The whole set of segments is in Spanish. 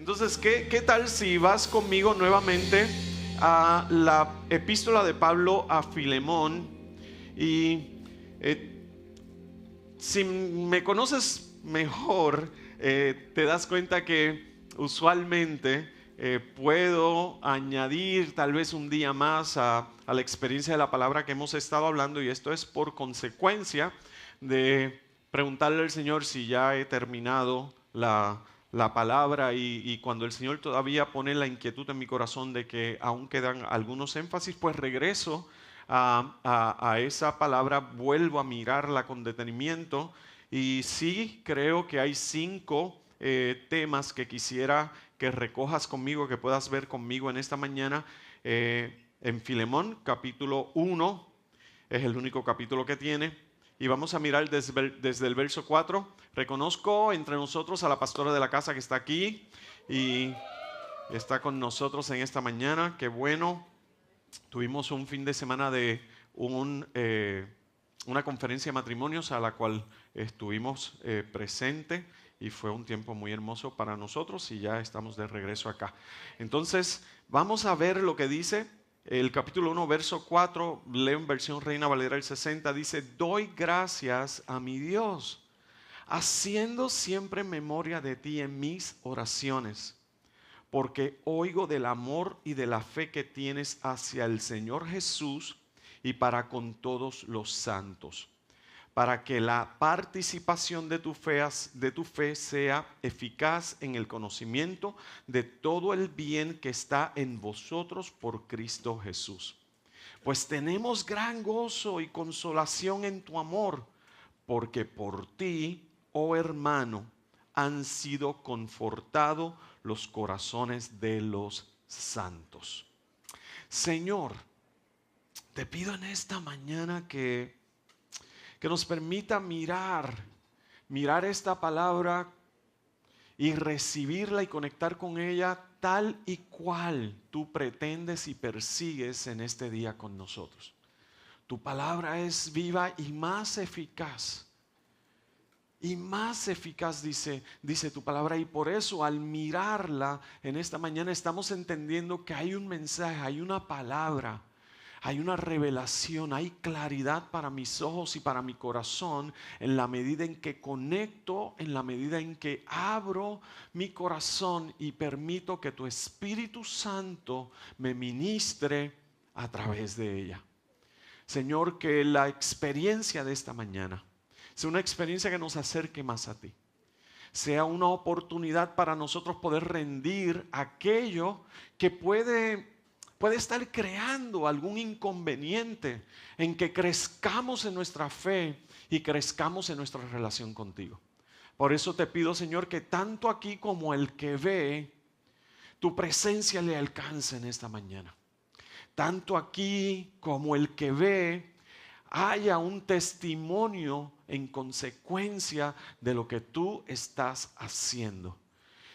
Entonces, ¿qué tal si vas conmigo nuevamente a la epístola de Pablo a Filemón? Y si me conoces mejor, te das cuenta que usualmente puedo añadir tal vez un día más a la experiencia de la palabra que hemos estado hablando, y esto es por consecuencia de preguntarle al Señor si ya he terminado la palabra, y cuando el Señor todavía pone la inquietud en mi corazón de que aún quedan algunos énfasis, pues regreso a esa palabra, vuelvo a mirarla con detenimiento, y sí creo que hay 5 temas que quisiera que recojas conmigo, que puedas ver conmigo en esta mañana. En Filemón capítulo 1 es el único capítulo que tiene, y vamos a mirar desde el verso 4. Reconozco entre nosotros a la pastora de la casa que está aquí y está con nosotros en esta mañana. Qué bueno. Tuvimos un fin de semana de una conferencia de matrimonios a la cual estuvimos presentes, y fue un tiempo muy hermoso para nosotros, y ya estamos de regreso acá. Entonces vamos a ver lo que dice el capítulo 1, verso 4. Leo en versión Reina Valera el 60. Dice: doy gracias a mi Dios, haciendo siempre memoria de ti en mis oraciones, porque oigo del amor y de la fe que tienes hacia el Señor Jesús y para con todos los santos, para que la participación de tu fe sea eficaz en el conocimiento de todo el bien que está en vosotros por Cristo Jesús. Pues tenemos gran gozo y consolación en tu amor, porque por ti, oh hermano, han sido confortados los corazones de los santos. Señor, te pido en esta mañana que nos permita mirar esta palabra y recibirla y conectar con ella tal y cual tú pretendes y persigues en este día con nosotros. Tu palabra es viva y más eficaz. Y más eficaz, dice tu palabra, y por eso al mirarla en esta mañana estamos entendiendo que hay un mensaje, hay una palabra, hay una revelación, hay claridad para mis ojos y para mi corazón, en la medida en que conecto, en la medida en que abro mi corazón y permito que tu Espíritu Santo me ministre a través de ella. Señor, que la experiencia de esta mañana sea una experiencia que nos acerque más a ti. Sea una oportunidad para nosotros poder rendir aquello que puede estar creando algún inconveniente en que crezcamos en nuestra fe y crezcamos en nuestra relación contigo. Por eso te pido, Señor, que tanto aquí como el que ve, tu presencia le alcance en esta mañana. Tanto aquí como el que ve, haya un testimonio en consecuencia de lo que tú estás haciendo.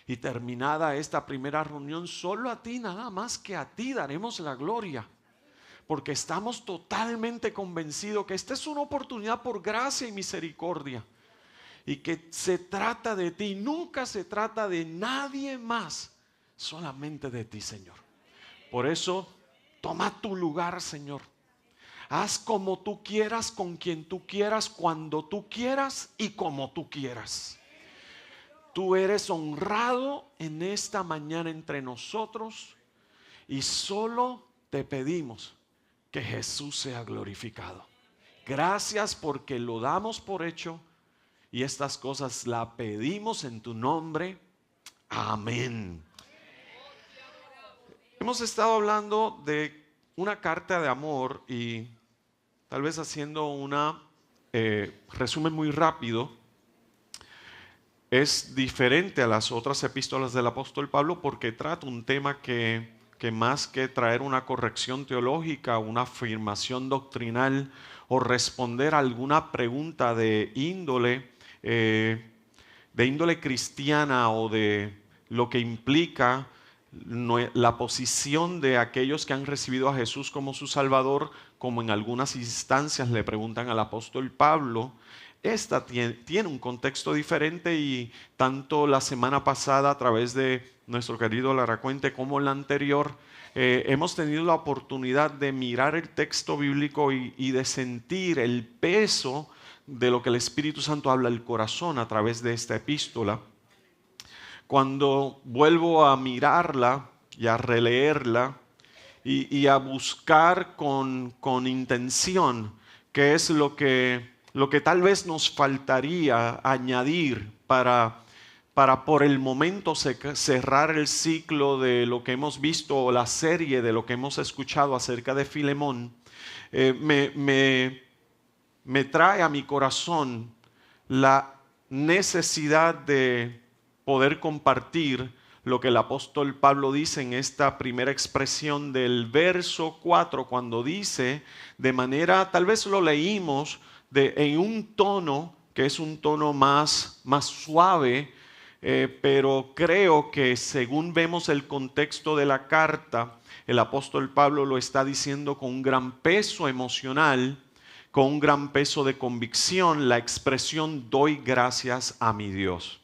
Y terminada esta primera reunión, solo a ti, nada más que a ti daremos la gloria, porque estamos totalmente convencidos que esta es una oportunidad por gracia y misericordia, y que se trata de ti, nunca se trata de nadie más, solamente de ti, Señor. Por eso, toma tu lugar, Señor. Haz como tú quieras, con quien tú quieras, cuando tú quieras y como tú quieras. Tú eres honrado en esta mañana entre nosotros, y solo te pedimos que Jesús sea glorificado. Gracias porque lo damos por hecho, y estas cosas las pedimos en tu nombre. Amén. Hemos estado hablando de una carta de amor, y tal vez haciendo una resumen muy rápido, es diferente a las otras epístolas del apóstol Pablo porque trata un tema que más que traer una corrección teológica, una afirmación doctrinal o responder a alguna pregunta de índole cristiana, o de lo que implica la posición de aquellos que han recibido a Jesús como su Salvador, como en algunas instancias le preguntan al apóstol Pablo. Esta tiene un contexto diferente, y tanto la semana pasada a través de nuestro querido Laracuente, como la anterior, hemos tenido la oportunidad de mirar el texto bíblico y de sentir el peso de lo que el Espíritu Santo habla al corazón a través de esta epístola. Cuando vuelvo a mirarla y a releerla y a buscar con intención qué es lo que tal vez nos faltaría añadir para por el momento cerrar el ciclo de lo que hemos visto o la serie de lo que hemos escuchado acerca de Filemón, me trae a mi corazón la necesidad de poder compartir lo que el apóstol Pablo dice en esta primera expresión del verso 4, cuando dice de manera, tal vez lo leímos en un tono que es un tono más suave, pero creo que según vemos el contexto de la carta, el apóstol Pablo lo está diciendo con un gran peso emocional, con un gran peso de convicción, la expresión doy gracias a mi Dios.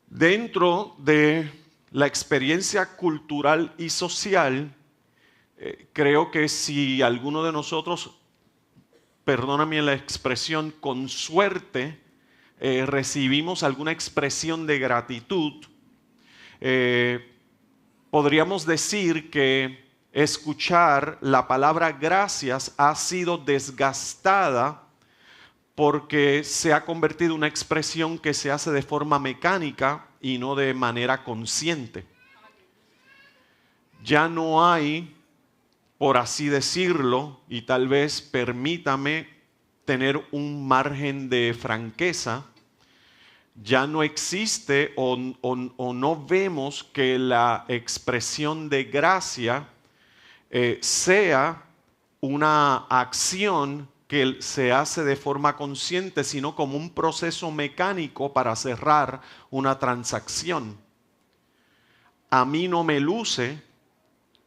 Dentro de la experiencia cultural y social, creo que si alguno de nosotros, perdóname la expresión, con suerte recibimos alguna expresión de gratitud, podríamos decir que escuchar la palabra gracias ha sido desgastada porque se ha convertido en una expresión que se hace de forma mecánica y no de manera consciente. Ya no hay, por así decirlo, y tal vez permítame tener un margen de franqueza, ya no existe o no vemos que la expresión de gracia sea una acción que se hace de forma consciente, sino como un proceso mecánico para cerrar una transacción. A mí no me luce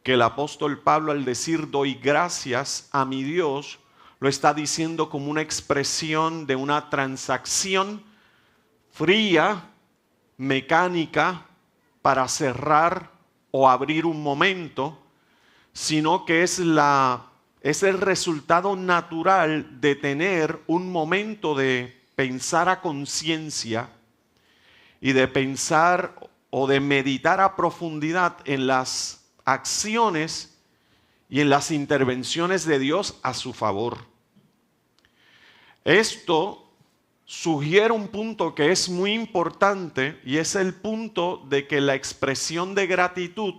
que el apóstol Pablo, al decir doy gracias a mi Dios, lo está diciendo como una expresión de una transacción fría, mecánica, para cerrar o abrir un momento, sino que es el resultado natural de tener un momento de pensar a conciencia y de pensar o de meditar a profundidad en las acciones y en las intervenciones de Dios a su favor. Esto sugiere un punto que es muy importante, y es el punto de que la expresión de gratitud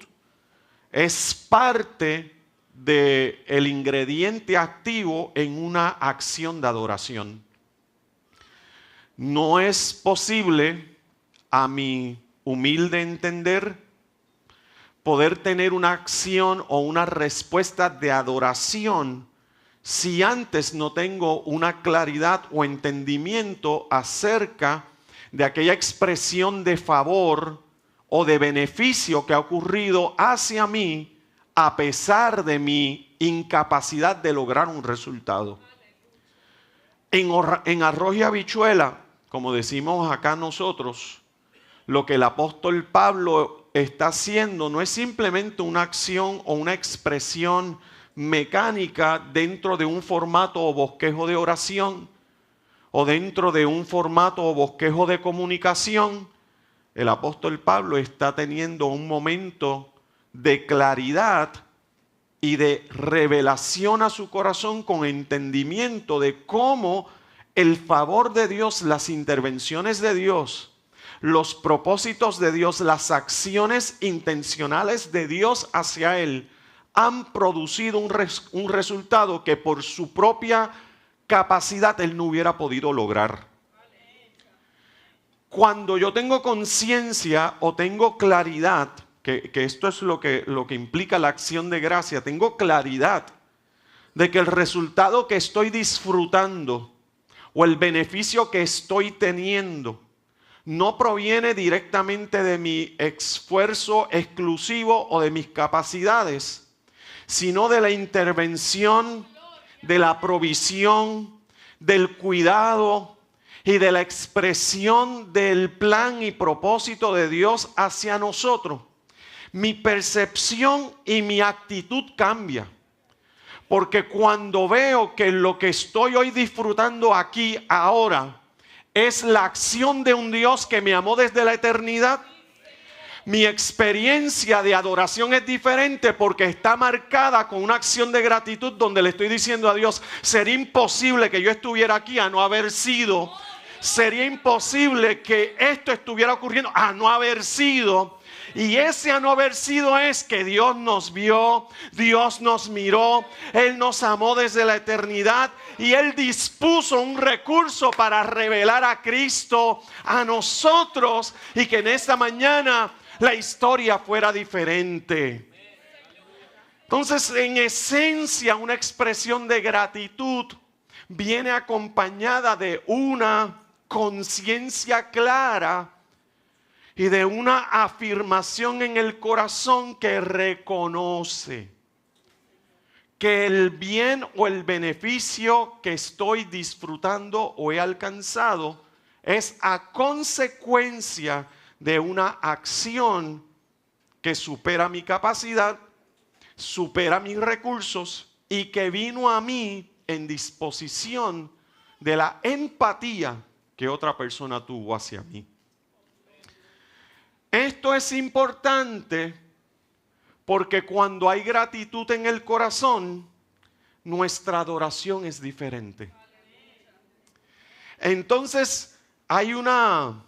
es parte del ingrediente activo en una acción de adoración. No es posible, a mi humilde entender, poder tener una acción o una respuesta de adoración si antes no tengo una claridad o entendimiento acerca de aquella expresión de favor o de beneficio que ha ocurrido hacia mí a pesar de mi incapacidad de lograr un resultado. En arroz y habichuela, como decimos acá nosotros, lo que el apóstol Pablo está haciendo no es simplemente una acción o una expresión mecánica dentro de un formato o bosquejo de oración o dentro de un formato o bosquejo de comunicación. El apóstol Pablo está teniendo un momento de claridad y de revelación a su corazón con entendimiento de cómo el favor de Dios, las intervenciones de Dios, los propósitos de Dios, las acciones intencionales de Dios hacia él han producido un resultado que por su propia capacidad él no hubiera podido lograr. Cuando yo tengo conciencia o tengo claridad, que esto es lo que implica la acción de gracia, tengo claridad de que el resultado que estoy disfrutando o el beneficio que estoy teniendo no proviene directamente de mi esfuerzo exclusivo o de mis capacidades, sino de la intervención, de la provisión, del cuidado y de la expresión del plan y propósito de Dios hacia nosotros, mi percepción y mi actitud cambia. Porque cuando veo que lo que estoy hoy disfrutando aquí, ahora, es la acción de un Dios que me amó desde la eternidad, mi experiencia de adoración es diferente porque está marcada con una acción de gratitud donde le estoy diciendo a Dios, sería imposible que yo estuviera aquí a no haber sido. Sería imposible que esto estuviera ocurriendo a no haber sido. Y ese a no haber sido es que Dios nos vio, Dios nos miró, Él nos amó desde la eternidad y Él dispuso un recurso para revelar a Cristo a nosotros y que en esta mañana la historia fuera diferente. Entonces, en esencia, una expresión de gratitud viene acompañada de una conciencia clara y de una afirmación en el corazón que reconoce que el bien o el beneficio que estoy disfrutando o he alcanzado es a consecuencia de una acción que supera mi capacidad, supera mis recursos y que vino a mí en disposición de la empatía que otra persona tuvo hacia mí. Esto es importante porque cuando hay gratitud en el corazón, nuestra adoración es diferente. Entonces, hay una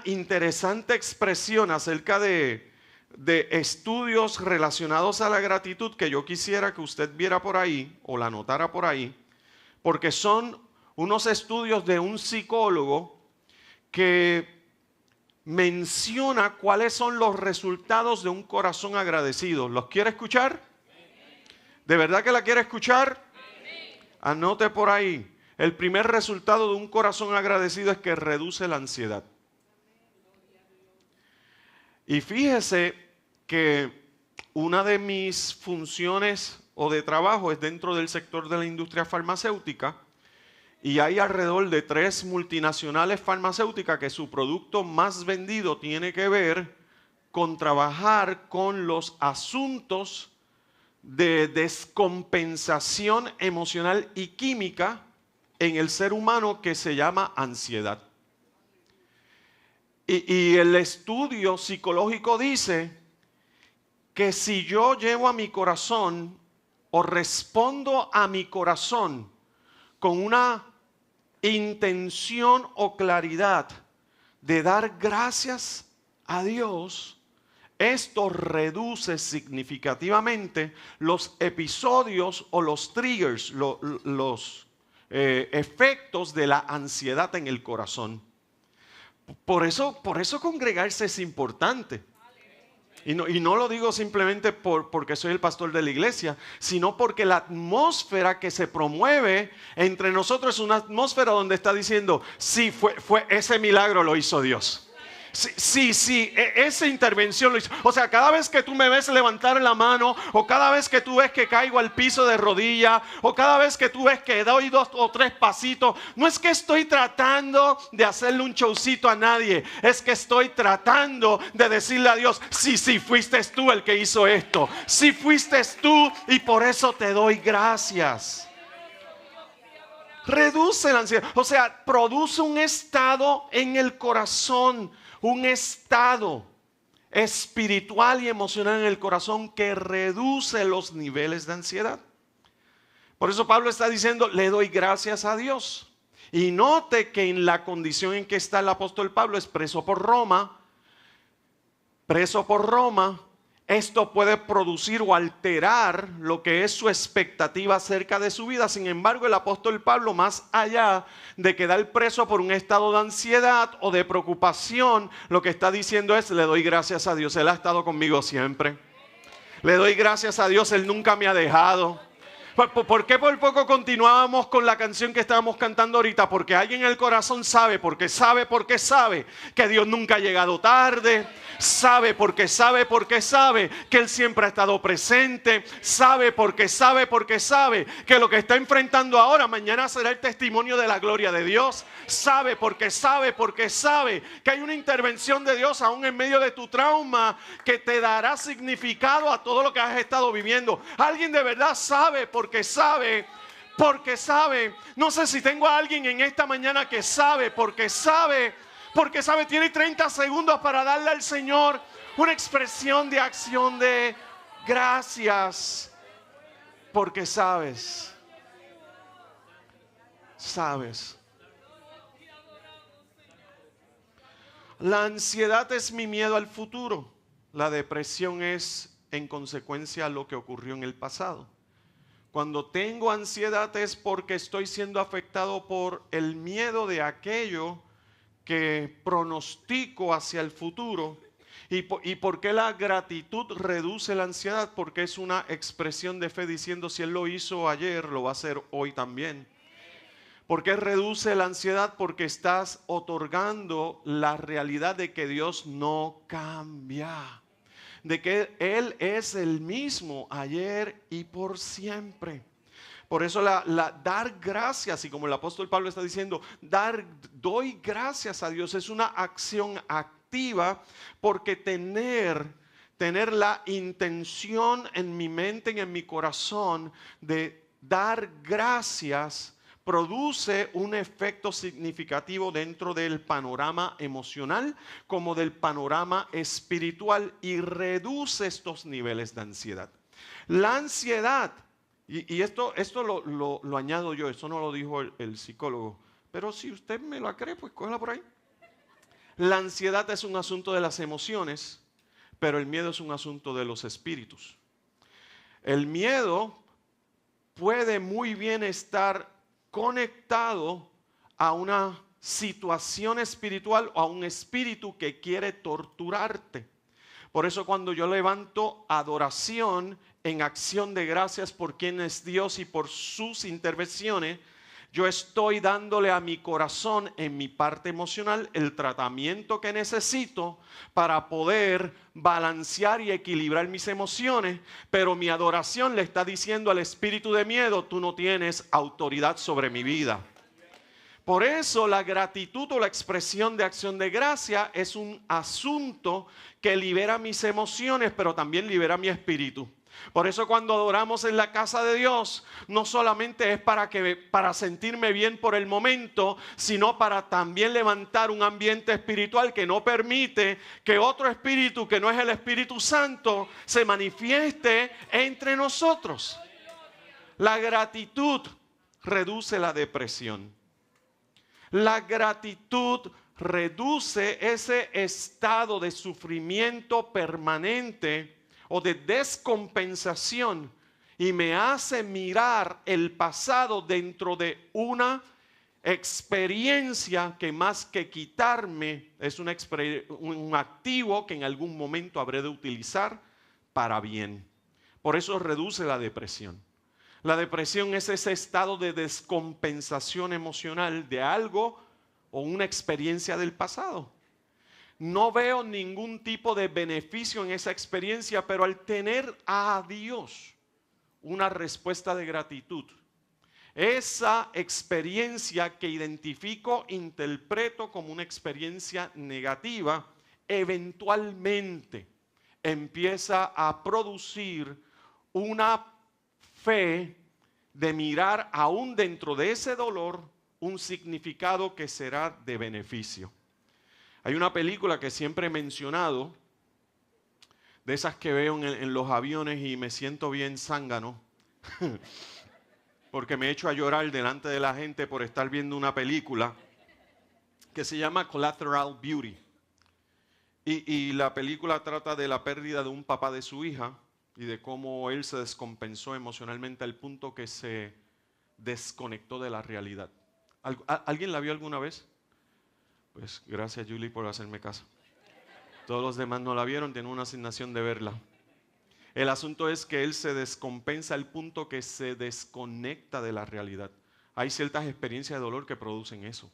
interesante expresión acerca de estudios relacionados a la gratitud que yo quisiera que usted viera por ahí o la anotara por ahí, porque son unos estudios de un psicólogo que menciona cuáles son los resultados de un corazón agradecido. ¿Los quiere escuchar? ¿De verdad que la quiere escuchar? Anote por ahí. El primer resultado de un corazón agradecido es que reduce la ansiedad. Y fíjese que una de mis funciones o de trabajo es dentro del sector de la industria farmacéutica. Y hay alrededor de 3 multinacionales farmacéuticas que su producto más vendido tiene que ver con trabajar con los asuntos de descompensación emocional y química en el ser humano que se llama ansiedad. Y el estudio psicológico dice que si yo llevo a mi corazón o respondo a mi corazón con una intención o claridad de dar gracias a Dios, esto reduce significativamente los episodios o los triggers, los efectos de la ansiedad en el corazón. Por eso congregarse es importante. Y no lo digo simplemente porque soy el pastor de la iglesia, sino porque la atmósfera que se promueve entre nosotros es una atmósfera donde está diciendo, sí, fue ese milagro lo hizo Dios. Sí, esa intervención lo hizo. O sea, cada vez que tú me ves levantar la mano, o cada vez que tú ves que caigo al piso de rodilla, o cada vez que tú ves que doy 2 o 3 pasitos, no es que estoy tratando de hacerle un showcito a nadie, es que estoy tratando de decirle a Dios, sí, fuiste tú el que hizo esto, sí fuiste tú y por eso te doy gracias. Reduce la ansiedad, o sea, produce un estado en el corazón, un estado espiritual y emocional en el corazón que reduce los niveles de ansiedad. Por eso Pablo está diciendo, le doy gracias a Dios. Y note que en la condición en que está el apóstol Pablo es preso por Roma, esto puede producir o alterar lo que es su expectativa acerca de su vida. Sin embargo, el apóstol Pablo, más allá de quedar preso por un estado de ansiedad o de preocupación, lo que está diciendo es, le doy gracias a Dios, Él ha estado conmigo siempre. Le doy gracias a Dios, Él nunca me ha dejado. ¿Por qué por poco continuábamos con la canción que estábamos cantando ahorita? Porque alguien en el corazón sabe que Dios nunca ha llegado tarde. Sabe porque sabe que Él siempre ha estado presente. Sabe porque sabe que lo que está enfrentando ahora, mañana será el testimonio de la gloria de Dios. Sabe porque sabe que hay una intervención de Dios aún en medio de tu trauma que te dará significado a todo lo que has estado viviendo. Alguien de verdad sabe porque sabe. No sé si tengo a alguien en esta mañana que sabe porque sabe. Tiene 30 segundos para darle al Señor una expresión de acción de gracias. Porque sabes. La ansiedad es mi miedo al futuro. La depresión es, en consecuencia, lo que ocurrió en el pasado. Cuando tengo ansiedad es porque estoy siendo afectado por el miedo de aquello que pronostico hacia el futuro. ¿Y por qué la gratitud reduce la ansiedad? Porque es una expresión de fe diciendo, si Él lo hizo ayer, lo va a hacer hoy también. ¿Por qué reduce la ansiedad? Porque estás otorgando la realidad de que Dios no cambia, de que Él es el mismo ayer y por siempre. Por eso dar gracias, y como el apóstol Pablo está diciendo, doy gracias a Dios, es una acción activa, porque tener la intención en mi mente y en mi corazón de dar gracias produce un efecto significativo dentro del panorama emocional como del panorama espiritual y reduce estos niveles de ansiedad. La ansiedad, y esto lo añado yo, esto no lo dijo el psicólogo, pero si usted me lo cree, pues cógela por ahí. La ansiedad es un asunto de las emociones, pero el miedo es un asunto de los espíritus. El miedo puede muy bien estar conectado a una situación espiritual o a un espíritu que quiere torturarte. Por eso cuando yo levanto adoración en acción de gracias por quien es Dios y por sus intervenciones, yo estoy dándole a mi corazón en mi parte emocional el tratamiento que necesito para poder balancear y equilibrar mis emociones, pero mi adoración le está diciendo al espíritu de miedo, tú no tienes autoridad sobre mi vida. Por eso la gratitud o la expresión de acción de gracia es un asunto que libera mis emociones, pero también libera mi espíritu. Por eso cuando adoramos en la casa de Dios, no solamente es para sentirme bien por el momento, sino para también levantar un ambiente espiritual que no permite que otro espíritu, que no es el Espíritu Santo, se manifieste entre nosotros. La gratitud reduce la depresión. La gratitud reduce ese estado de sufrimiento permanente o de descompensación y me hace mirar el pasado dentro de una experiencia que más que quitarme es un activo que en algún momento habré de utilizar para bien. Por eso reduce la depresión. La depresión es ese estado de descompensación emocional de algo o una experiencia del pasado. No veo ningún tipo de beneficio en esa experiencia, pero al tener a Dios una respuesta de gratitud, esa experiencia que identifico, interpreto como una experiencia negativa, eventualmente empieza a producir una fe de mirar aún dentro de ese dolor un significado que será de beneficio. Hay una película que siempre he mencionado, de esas que veo en los aviones y me siento bien zángano, porque me echo a llorar delante de la gente por estar viendo una película que se llama Collateral Beauty. Y la película trata de la pérdida de un papá de su hija y de cómo él se descompensó emocionalmente al punto que se desconectó de la realidad. ¿Alguien la vio alguna vez? Pues gracias, Julie, por hacerme caso. Todos los demás no la vieron, tienen una asignación de verla. El asunto es que él se descompensa al punto que se desconecta de la realidad. Hay ciertas experiencias de dolor que producen eso.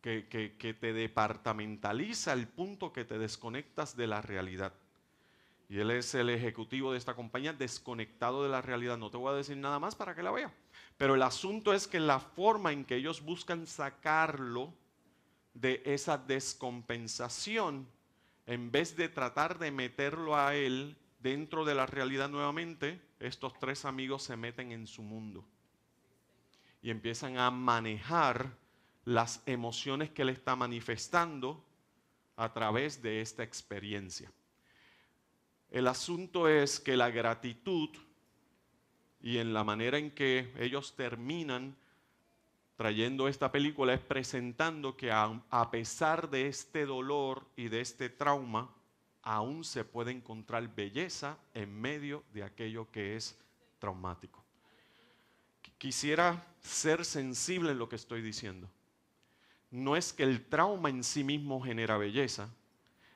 Que te departamentaliza al punto que te desconectas de la realidad. Y él es el ejecutivo de esta compañía, desconectado de la realidad. No te voy a decir nada más para que la vea. Pero el asunto es que la forma en que ellos buscan sacarlo de esa descompensación, en vez de tratar de meterlo a él dentro de la realidad nuevamente, estos tres amigos se meten en su mundo y empiezan a manejar las emociones que él está manifestando a través de esta experiencia. El asunto es que la gratitud, y en la manera en que ellos terminan trayendo esta película, es presentando que a pesar de este dolor y de este trauma, aún se puede encontrar belleza en medio de aquello que es traumático. Quisiera ser sensible en lo que estoy diciendo. No es que el trauma en sí mismo genera belleza,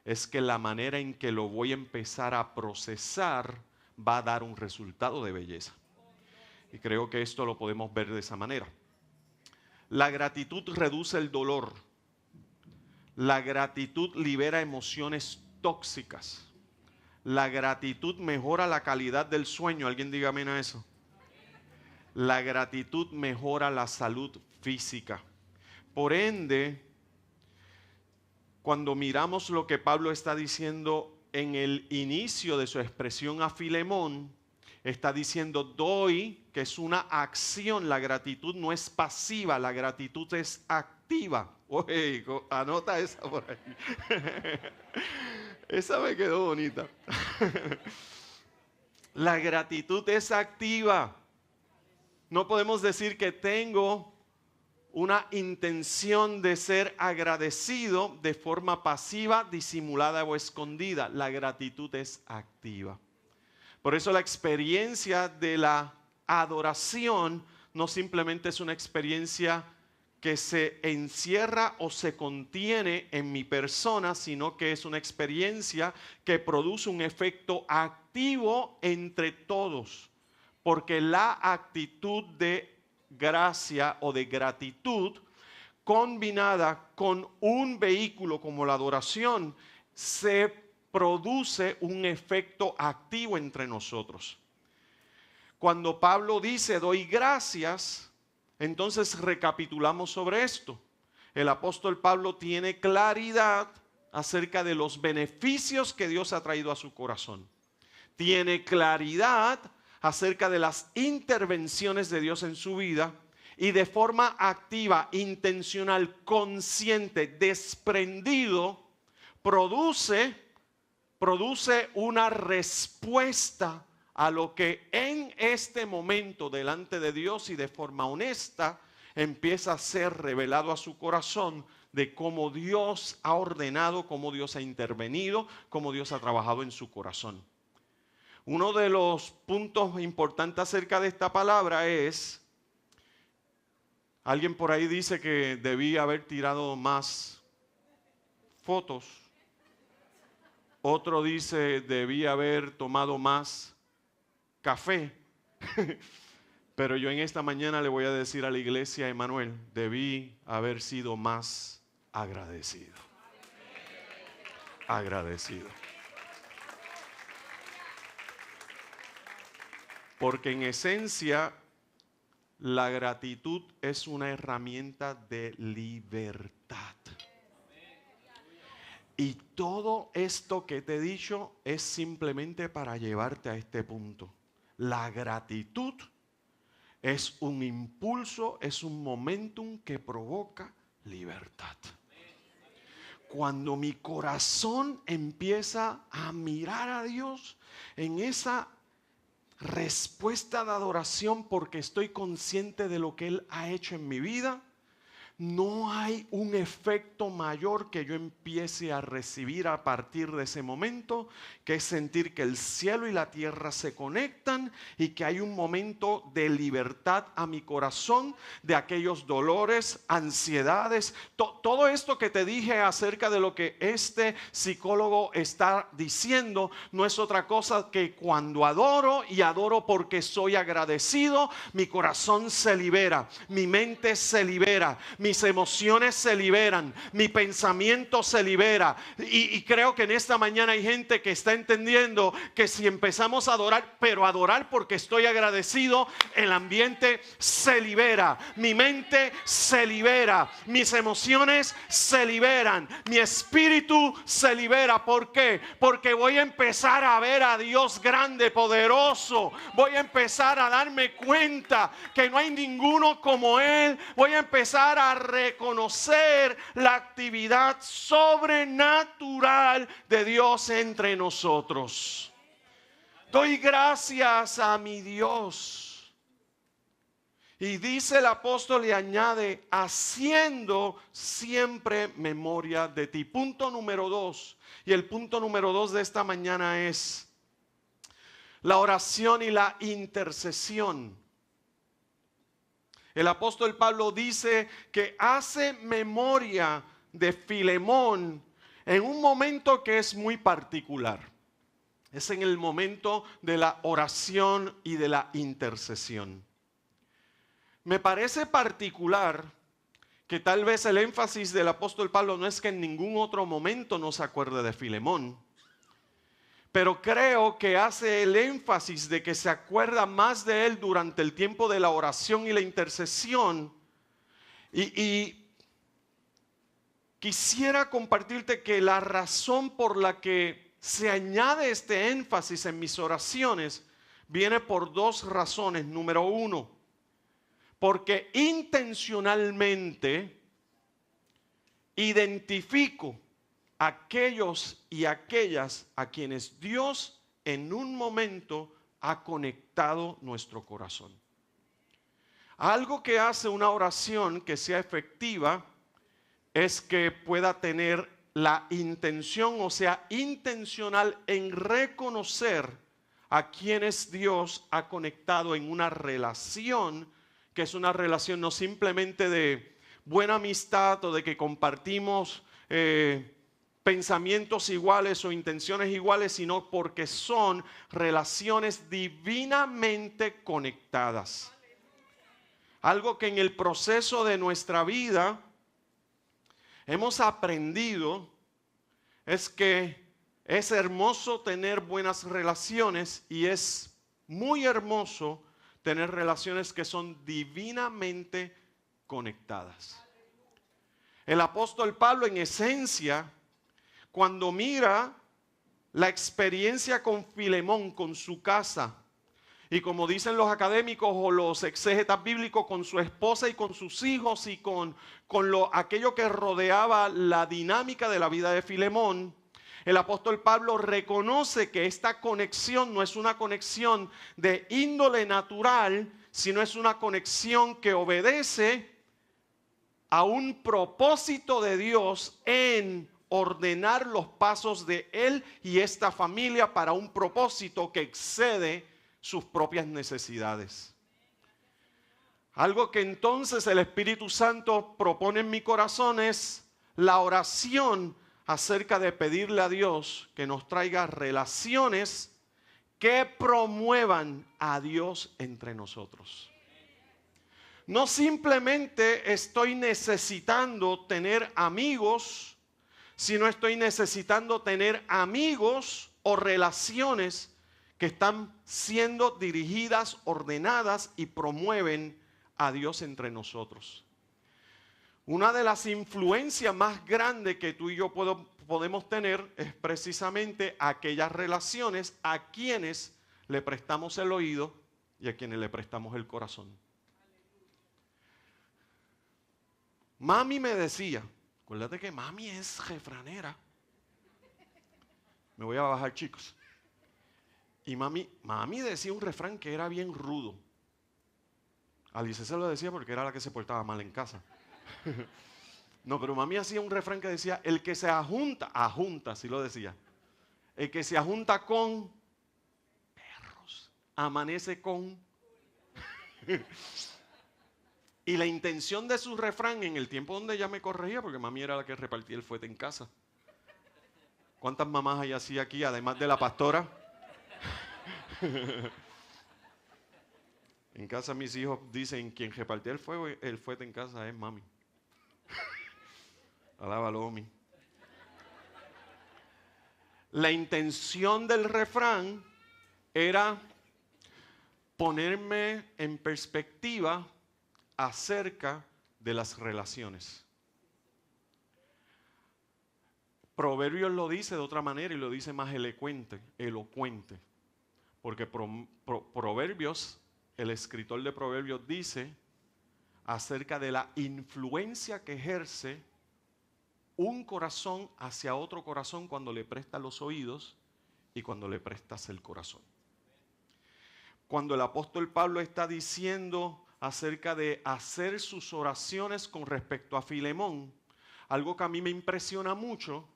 es que la manera en que lo voy a empezar a procesar va a dar un resultado de belleza. Y creo que esto lo podemos ver de esa manera. La gratitud reduce el dolor. La gratitud libera emociones tóxicas. La gratitud mejora la calidad del sueño. ¿Alguien diga amén a eso? La gratitud mejora la salud física. Por ende, cuando miramos lo que Pablo está diciendo en el inicio de su expresión a Filemón, está diciendo doy, que es una acción. La gratitud no es pasiva, la gratitud es activa. Oye, anota esa por ahí. Esa me quedó bonita. La gratitud es activa. No podemos decir que tengo una intención de ser agradecido de forma pasiva, disimulada o escondida. La gratitud es activa. Por eso la experiencia de la adoración no simplemente es una experiencia que se encierra o se contiene en mi persona, sino que es una experiencia que produce un efecto activo entre todos. Porque la actitud de gracia o de gratitud combinada con un vehículo como la adoración se produce un efecto activo entre nosotros. Cuando Pablo dice doy gracias, entonces recapitulamos sobre esto. El apóstol Pablo tiene claridad acerca de los beneficios que Dios ha traído a su corazón. Tiene claridad acerca de las intervenciones de Dios en su vida y de forma activa, intencional, consciente, desprendido, produce una respuesta a lo que en este momento delante de Dios y de forma honesta empieza a ser revelado a su corazón de cómo Dios ha ordenado, cómo Dios ha intervenido, cómo Dios ha trabajado en su corazón. Uno de los puntos importantes acerca de esta palabra es, alguien por ahí dice que debí haber tirado más fotos. Otro dice debí haber tomado más café. Pero yo en esta mañana le voy a decir a la iglesia, Emanuel, debí haber sido más agradecido. Agradecido. Porque en esencia, la gratitud es una herramienta de libertad. Y todo esto que te he dicho es simplemente para llevarte a este punto. La gratitud es un impulso, es un momentum que provoca libertad. Cuando mi corazón empieza a mirar a Dios en esa respuesta de adoración porque estoy consciente de lo que Él ha hecho en mi vida, no hay un efecto mayor que yo empiece a recibir a partir de ese momento, que es sentir que el cielo y la tierra se conectan y que hay un momento de libertad a mi corazón de aquellos dolores, ansiedades, todo esto que te dije acerca de lo que este psicólogo está diciendo, no es otra cosa que cuando adoro y adoro porque soy agradecido, mi corazón se libera, mi mente se libera, mis emociones se liberan, mi pensamiento se libera. Y creo que en esta mañana hay gente que está entendiendo que si empezamos a adorar, pero adorar porque estoy agradecido, el ambiente se libera, mi mente se libera, mis emociones se liberan, mi espíritu se libera. ¿Por qué? Porque voy a empezar a ver a Dios grande, poderoso. Voy a empezar a darme cuenta que no hay ninguno como Él. Voy a empezar a reconocer la actividad sobrenatural de Dios entre nosotros. Doy gracias a mi Dios. Y dice el apóstol y añade, haciendo siempre memoria de ti. Punto número 2. Y el punto número 2 de esta mañana es la oración y la intercesión. El apóstol Pablo dice que hace memoria de Filemón en un momento que es muy particular. Es en el momento de la oración y de la intercesión. Me parece particular que tal vez el énfasis del apóstol Pablo no es que en ningún otro momento no se acuerde de Filemón, pero creo que hace el énfasis de que se acuerda más de él durante el tiempo de la oración y la intercesión. Y quisiera compartirte que la razón por la que se añade este énfasis en mis oraciones viene por dos razones. Número 1, porque intencionalmente identifico aquellos y aquellas a quienes Dios en un momento ha conectado nuestro corazón. Algo que hace una oración que sea efectiva es que pueda tener la intención, o sea, intencional en reconocer a quienes Dios ha conectado en una relación, que es una relación no simplemente de buena amistad o de que compartimos pensamientos iguales o intenciones iguales, sino porque son relaciones divinamente conectadas. Algo que en el proceso de nuestra vida hemos aprendido es que es hermoso tener buenas relaciones y es muy hermoso tener relaciones que son divinamente conectadas. El apóstol Pablo, en esencia, cuando mira la experiencia con Filemón, con su casa, y como dicen los académicos o los exégetas bíblicos, con su esposa y con sus hijos y con aquello que rodeaba la dinámica de la vida de Filemón, el apóstol Pablo reconoce que esta conexión no es una conexión de índole natural, sino es una conexión que obedece a un propósito de Dios en ordenar los pasos de él y esta familia para un propósito que excede sus propias necesidades. Algo que entonces el Espíritu Santo propone en mi corazón es la oración acerca de pedirle a Dios que nos traiga relaciones que promuevan a Dios entre nosotros. No simplemente estoy necesitando tener amigos, sino estoy necesitando tener amigos o relaciones que están siendo dirigidas, ordenadas y promueven a Dios entre nosotros. Una de las influencias más grandes que tú y yo podemos tener es precisamente aquellas relaciones a quienes le prestamos el oído y a quienes le prestamos el corazón. Mami me decía, acuérdate que mami es refranera. Me voy a bajar, chicos. Y mami decía un refrán que era bien rudo. Alice se lo decía porque era la que se portaba mal en casa. No, pero mami hacía un refrán que decía, el que se ajunta, así lo decía. El que se ajunta con perros, amanece con... Y la intención de su refrán en el tiempo donde ella me corregía, porque mami era la que repartía el fuete en casa. ¿Cuántas mamás hay así aquí, además de la pastora? En casa mis hijos dicen, quien repartía el fuete en casa es mami. Alábalo, Omi. La intención del refrán era ponerme en perspectiva acerca de las relaciones. Proverbios lo dice de otra manera y lo dice más elocuente. Porque Proverbios, el escritor de Proverbios dice acerca de la influencia que ejerce un corazón hacia otro corazón cuando le prestas los oídos y cuando le prestas el corazón. Cuando el apóstol Pablo está diciendo acerca de hacer sus oraciones con respecto a Filemón, algo que a mí me impresiona mucho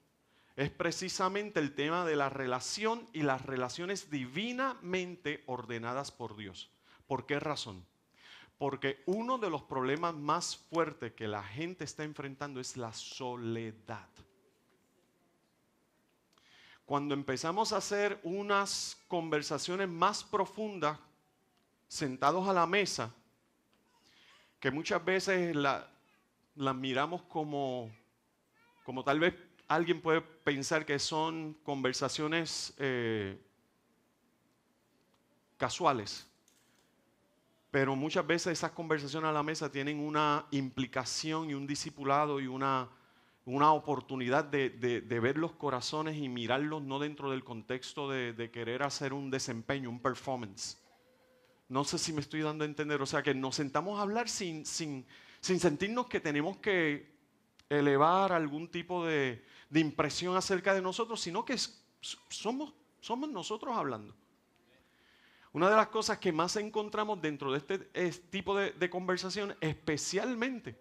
es precisamente el tema de la relación y las relaciones divinamente ordenadas por Dios. ¿Por qué razón? Porque uno de los problemas más fuertes que la gente está enfrentando es la soledad. Cuando empezamos a hacer unas conversaciones más profundas, sentados a la mesa, que muchas veces las miramos como tal vez alguien puede pensar que son conversaciones casuales. Pero muchas veces esas conversaciones a la mesa tienen una implicación y un discipulado y una oportunidad de ver los corazones y mirarlos no dentro del contexto de querer hacer un desempeño, un performance. No sé si me estoy dando a entender. O sea, que nos sentamos a hablar sin sentirnos que tenemos que elevar algún tipo de impresión acerca de nosotros, sino que somos nosotros hablando. Una de las cosas que más encontramos dentro de este tipo de conversación, especialmente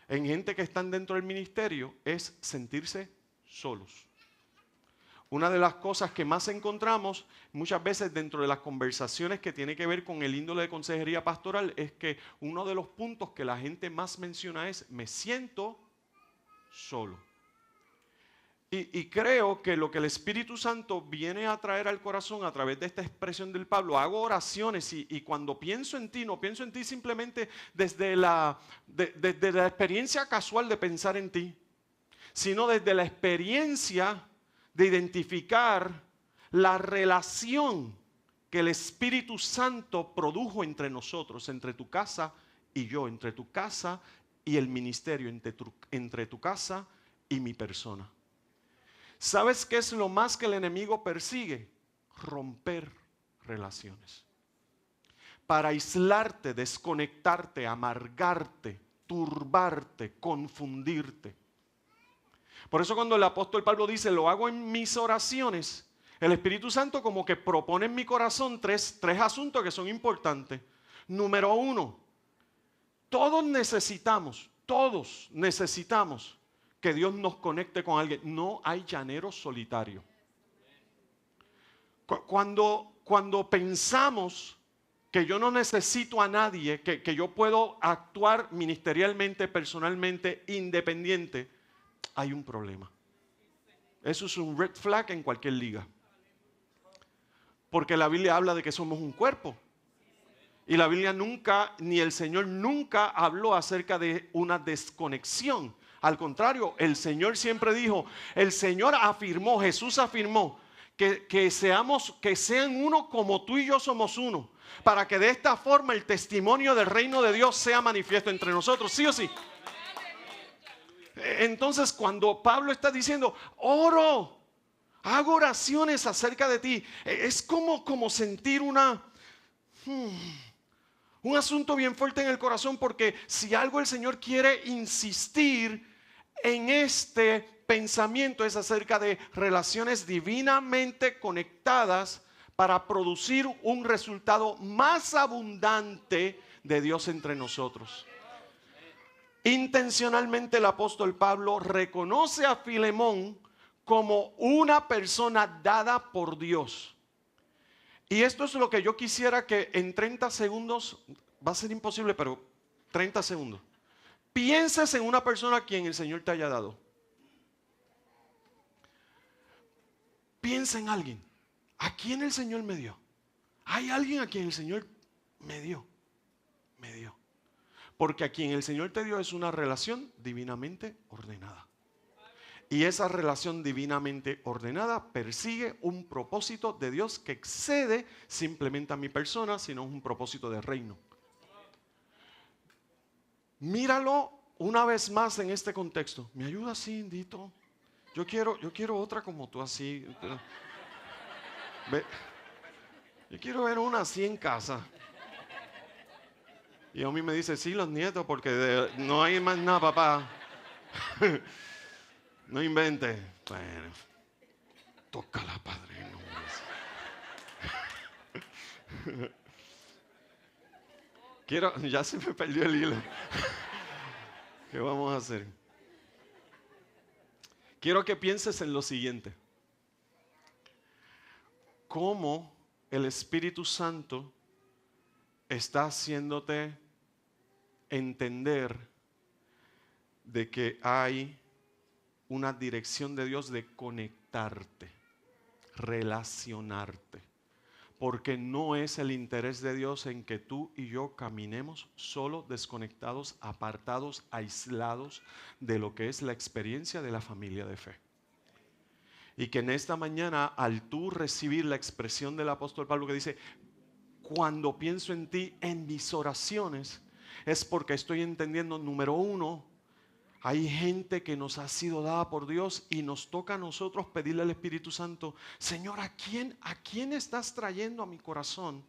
en gente que están dentro del ministerio, es sentirse solos. Una de las cosas que más encontramos muchas veces dentro de las conversaciones que tiene que ver con el índole de consejería pastoral es que uno de los puntos que la gente más menciona es: me siento solo. Y creo que lo que el Espíritu Santo viene a traer al corazón a través de esta expresión del Pablo, hago oraciones y cuando pienso en ti, no pienso en ti simplemente desde la experiencia casual de pensar en ti, sino desde la experiencia de identificar la relación que el Espíritu Santo produjo entre nosotros, entre tu casa y yo, entre tu casa y el ministerio, entre tu casa y mi persona. ¿Sabes qué es lo más que el enemigo persigue? Romper relaciones. Para aislarte, desconectarte, amargarte, turbarte, confundirte. Por eso cuando el apóstol Pablo dice, lo hago en mis oraciones, el Espíritu Santo como que propone en mi corazón tres asuntos que son importantes. Número uno, todos necesitamos que Dios nos conecte con alguien. No hay llanero solitario. Cuando pensamos que yo no necesito a nadie, que yo puedo actuar ministerialmente, personalmente, independiente, hay un problema. Eso es un red flag en cualquier liga. Porque la Biblia habla de que somos un cuerpo. Y la Biblia nunca, ni el Señor nunca habló acerca de una desconexión. Al contrario, el Señor siempre dijo, el Señor afirmó, Jesús afirmó, que sean uno como tú y yo somos uno, para que de esta forma el testimonio del reino de Dios sea manifiesto entre nosotros, ¿sí o sí? Entonces, cuando Pablo está diciendo, oro, hago oraciones acerca de ti, es como sentir un asunto bien fuerte en el corazón, porque si algo el Señor quiere insistir en este pensamiento es acerca de relaciones divinamente conectadas para producir un resultado más abundante de Dios entre nosotros. Intencionalmente el apóstol Pablo reconoce a Filemón como una persona dada por Dios. Y esto es lo que yo quisiera que en 30 segundos, va a ser imposible, pero 30 segundos. Pienses en una persona a quien el Señor te haya dado. Piensa en alguien. ¿A quién el Señor me dio? Hay alguien a quien el Señor me dio. Porque a quien el Señor te dio es una relación divinamente ordenada. Y esa relación divinamente ordenada persigue un propósito de Dios que excede simplemente a mi persona, sino un propósito de reino. Míralo una vez más en este contexto. ¿Me ayuda así, Indito? Yo quiero otra como tú así. Yo quiero ver una así en casa. Y a mí me dice, sí, los nietos, porque no hay más nada, papá. No inventes. Bueno, tócala, padre. Ya se me perdió el hilo. ¿Qué vamos a hacer? Quiero que pienses en lo siguiente. ¿Cómo el Espíritu Santo está haciéndote entender de que hay una dirección de Dios de conectarte, relacionarte? Porque no es el interés de Dios en que tú y yo caminemos solo, desconectados, apartados, aislados de lo que es la experiencia de la familia de fe. Y que en esta mañana, al tú recibir la expresión del apóstol Pablo que dice, cuando pienso en ti, en mis oraciones, es porque estoy entendiendo, número uno, hay gente que nos ha sido dada por Dios y nos toca a nosotros pedirle al Espíritu Santo, Señor, ¿a quién estás trayendo a mi corazón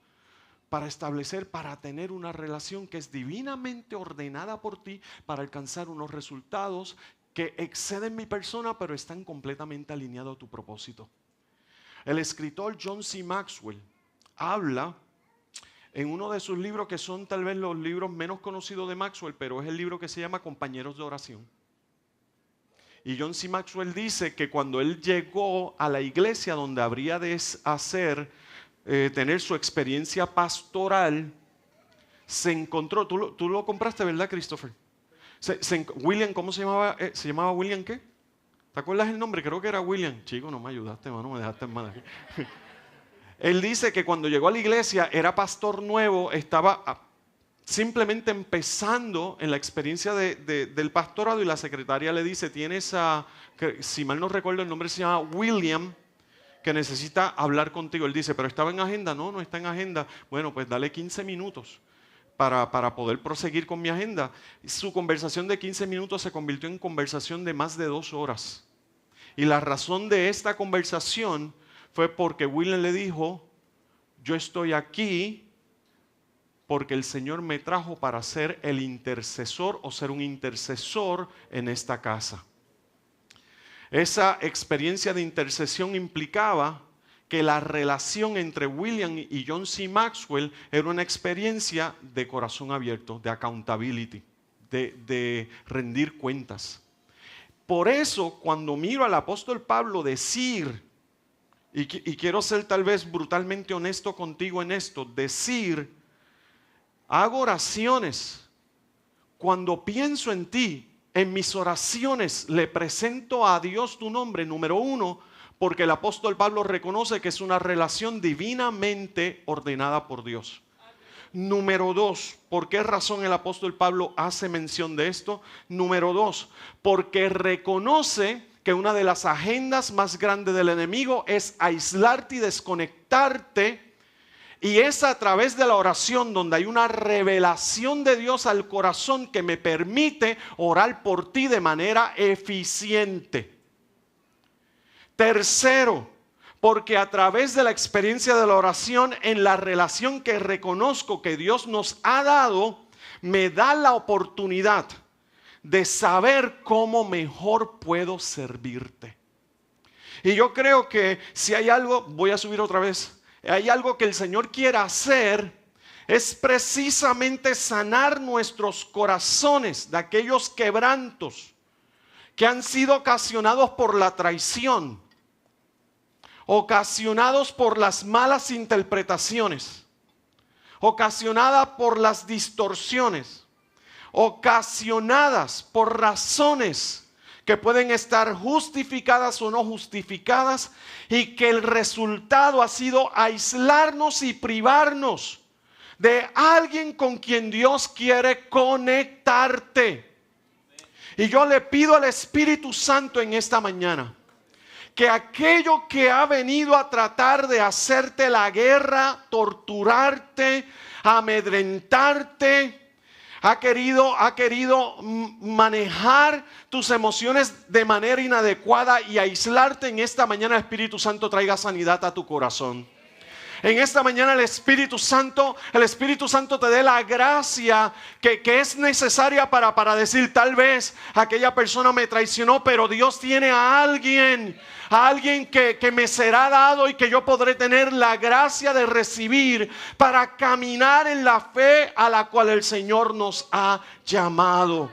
para establecer, para tener una relación que es divinamente ordenada por ti para alcanzar unos resultados que exceden mi persona, pero están completamente alineados a tu propósito? El escritor John C. Maxwell habla en uno de sus libros, que son tal vez los libros menos conocidos de Maxwell, pero es el libro que se llama Compañeros de Oración. Y John C. Maxwell dice que cuando él llegó a la iglesia donde habría de tener su experiencia pastoral, se encontró, tú lo compraste, ¿verdad, Christopher? William, ¿cómo se llamaba? ¿Se llamaba William qué? ¿Te acuerdas el nombre? Creo que era William. Chico, no me ayudaste, mano, me dejaste en mal aquí. Él dice que cuando llegó a la iglesia era pastor nuevo, estaba simplemente empezando en la experiencia del pastorado, y la secretaria le dice, tienes si mal no recuerdo el nombre se llama William, que necesita hablar contigo. Él dice, pero ¿estaba en agenda? No está en agenda. Bueno, pues dale 15 minutos para poder proseguir con mi agenda. Su conversación de 15 minutos se convirtió en conversación de más de 2 horas. Y la razón de esta conversación fue porque William le dijo, yo estoy aquí porque el Señor me trajo para ser el intercesor o ser un intercesor en esta casa. Esa experiencia de intercesión implicaba que la relación entre William y John C. Maxwell era una experiencia de corazón abierto, de accountability, de rendir cuentas. Por eso, cuando miro al apóstol Pablo decir, y quiero ser tal vez brutalmente honesto contigo en esto, decir, hago oraciones, cuando pienso en ti, en mis oraciones le presento a Dios tu nombre, número uno, porque el apóstol Pablo reconoce que es una relación divinamente ordenada por Dios. Número dos, ¿por qué razón el apóstol Pablo hace mención de esto? Número dos, porque reconoce que una de las agendas más grandes del enemigo es aislarte y desconectarte, y es a través de la oración donde hay una revelación de Dios al corazón que me permite orar por ti de manera eficiente. Tercero, porque a través de la experiencia de la oración, en la relación que reconozco que Dios nos ha dado, me da la oportunidad de saber cómo mejor puedo servirte. Y yo creo que si hay algo, voy a subir otra vez, hay algo que el Señor quiera hacer, es precisamente sanar nuestros corazones de aquellos quebrantos que han sido ocasionados por la traición, ocasionados por las malas interpretaciones, ocasionadas por las distorsiones, ocasionadas por razones que pueden estar justificadas o no justificadas, y que el resultado ha sido aislarnos y privarnos de alguien con quien Dios quiere conectarte. Y yo le pido al Espíritu Santo en esta mañana que aquello que ha venido a tratar de hacerte la guerra, torturarte, amedrentarte, ha querido manejar tus emociones de manera inadecuada y aislarte, en esta mañana el Espíritu Santo traiga sanidad a tu corazón. En esta mañana el Espíritu Santo te dé la gracia que es necesaria para decir: tal vez aquella persona me traicionó, pero Dios tiene a alguien que me será dado y que yo podré tener la gracia de recibir para caminar en la fe a la cual el Señor nos ha llamado.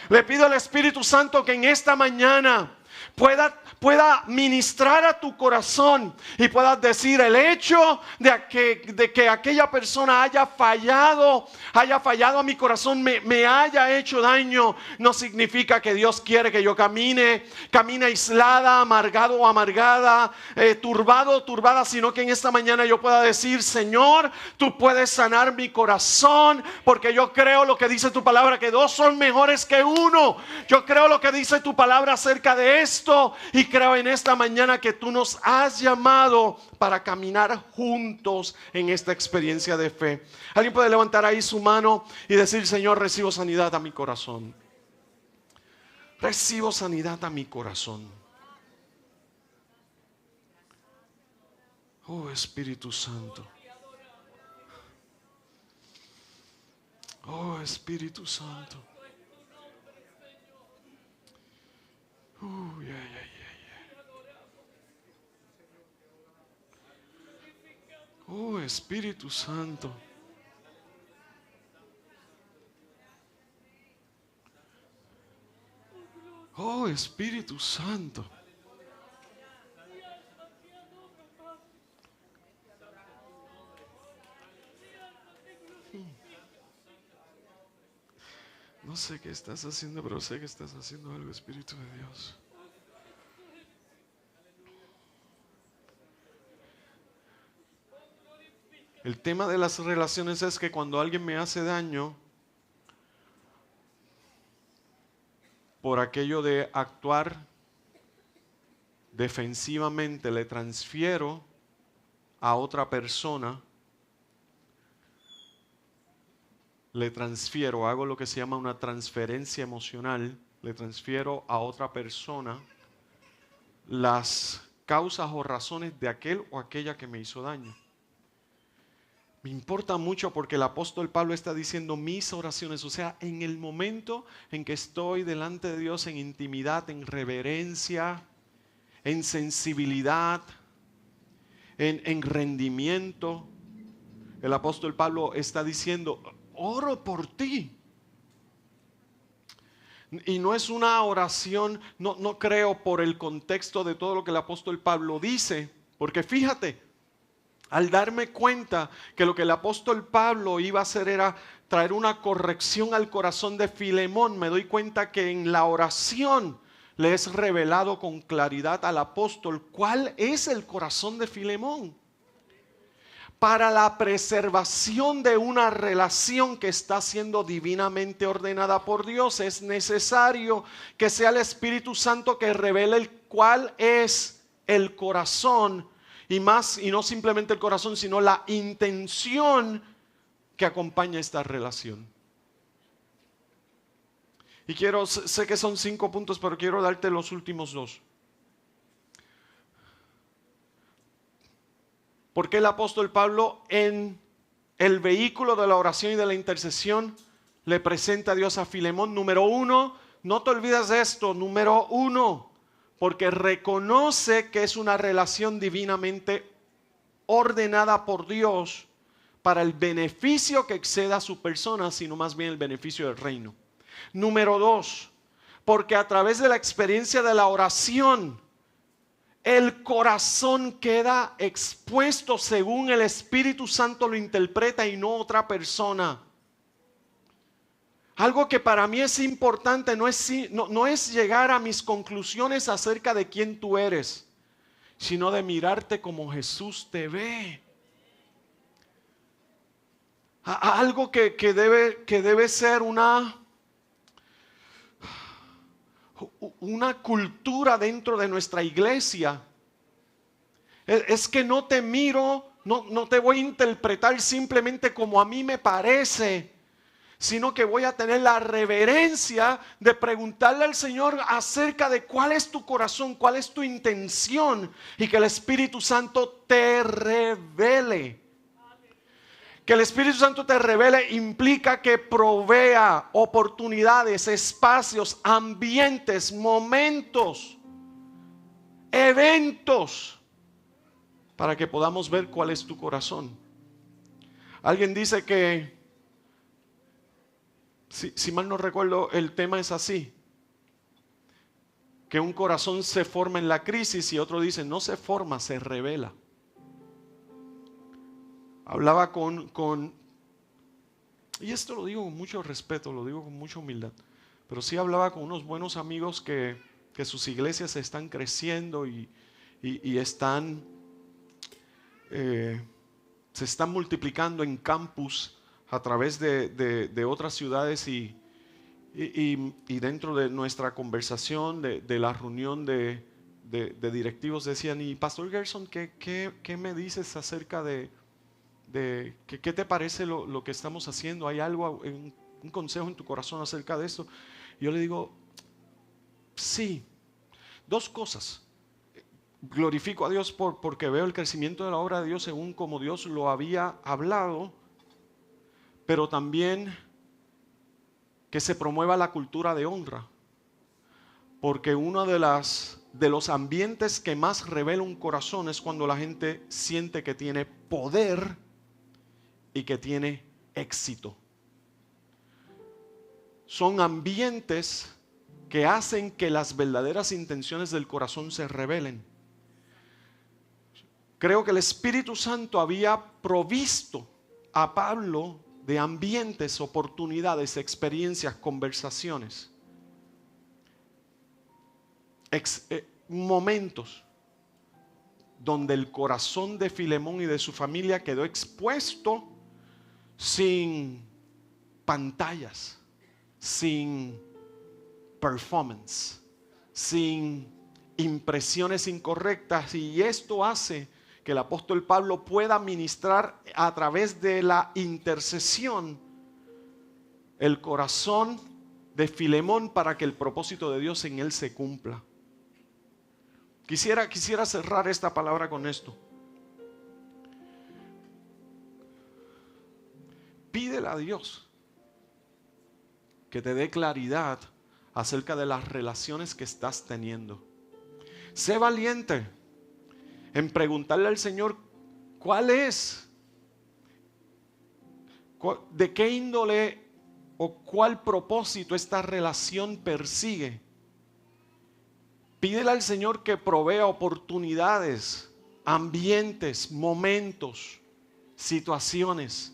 Le pido al Espíritu Santo que en esta mañana pueda ministrar a tu corazón y puedas decir: el hecho de que aquella persona haya fallado a mi corazón, me haya hecho daño, no significa que Dios quiere que yo camine aislada, amargado o amargada, turbado o turbada, sino que en esta mañana yo pueda decir: Señor, tú puedes sanar mi corazón, porque yo creo lo que dice tu palabra, que dos son mejores que uno. Yo creo lo que dice tu palabra acerca de esto, y creo en esta mañana que tú nos has llamado para caminar juntos en esta experiencia de fe. Alguien puede levantar ahí su mano y decir: Señor, recibo sanidad a mi corazón. Recibo sanidad a mi corazón. Oh, Espíritu Santo. Oh, Espíritu Santo. Yeah, yeah. Oh, Espíritu Santo. Oh, Espíritu Santo. No sé qué estás haciendo, pero sé que estás haciendo algo, Espíritu de Dios. El tema de las relaciones es que cuando alguien me hace daño, por aquello de actuar defensivamente, le transfiero a otra persona, hago lo que se llama una transferencia emocional, le transfiero a otra persona las causas o razones de aquel o aquella que me hizo daño. Me importa mucho porque el apóstol Pablo está diciendo: mis oraciones, o sea, en el momento en que estoy delante de Dios en intimidad, en reverencia, en sensibilidad, en rendimiento, el apóstol Pablo está diciendo: oro por ti. Y no es una oración, no creo, por el contexto de todo lo que el apóstol Pablo dice, porque fíjate, al darme cuenta que lo que el apóstol Pablo iba a hacer era traer una corrección al corazón de Filemón, me doy cuenta que en la oración le es revelado con claridad al apóstol cuál es el corazón de Filemón. Para la preservación de una relación que está siendo divinamente ordenada por Dios, es necesario que sea el Espíritu Santo que revele cuál es el corazón. Y no simplemente el corazón, sino la intención que acompaña esta relación. Y sé que son 5 puntos, pero quiero darte los últimos 2. ¿Por qué el apóstol Pablo en el vehículo de la oración y de la intercesión le presenta a Dios a Filemón? Número 1, no te olvides de esto. Número 1, porque reconoce que es una relación divinamente ordenada por Dios para el beneficio que exceda a su persona, sino más bien el beneficio del reino. Número 2, porque a través de la experiencia de la oración, el corazón queda expuesto según el Espíritu Santo lo interpreta y no otra persona. Algo que para mí es importante no es llegar a mis conclusiones acerca de quién tú eres, sino de mirarte como Jesús te ve. Algo que debe ser una cultura dentro de nuestra iglesia. Es que no te miro, no te voy a interpretar simplemente como a mí me parece, sino que voy a tener la reverencia de preguntarle al Señor acerca de cuál es tu corazón, cuál es tu intención, y que el Espíritu Santo te revele. Que el Espíritu Santo te revele implica que provea oportunidades, espacios, ambientes, momentos, eventos, para que podamos ver cuál es tu corazón. Alguien dice que, si mal no recuerdo, el tema es así, que un corazón se forma en la crisis, y otro dice no se forma, se revela. Hablaba y esto lo digo con mucho respeto, lo digo con mucha humildad, pero sí hablaba con unos buenos amigos que sus iglesias están creciendo y están, se están multiplicando en campus a través de otras ciudades y dentro de nuestra conversación, de la reunión de directivos decían, y Pastor Gerson, ¿qué me dices acerca de ¿qué te parece lo que estamos haciendo? ¿Hay algo, un consejo en tu corazón acerca de esto? Yo le digo, sí, 2 cosas. Glorifico a Dios porque veo el crecimiento de la obra de Dios según como Dios lo había hablado, pero también que se promueva la cultura de honra, porque uno de los ambientes que más revela un corazón es cuando la gente siente que tiene poder y que tiene éxito. Son ambientes que hacen que las verdaderas intenciones del corazón se revelen. Creo que el Espíritu Santo había provisto a Pablo de ambientes, oportunidades, experiencias, conversaciones, momentos donde el corazón de Filemón y de su familia quedó expuesto sin pantallas, sin performance, sin impresiones incorrectas, y esto hace que el apóstol Pablo pueda ministrar a través de la intercesión el corazón de Filemón para que el propósito de Dios en él se cumpla. Quisiera cerrar esta palabra con esto. Pídele a Dios que te dé claridad acerca de las relaciones que estás teniendo. Sé valiente en preguntarle al Señor cuál es, de qué índole o cuál propósito esta relación persigue. Pídele al Señor que provea oportunidades, ambientes, momentos, situaciones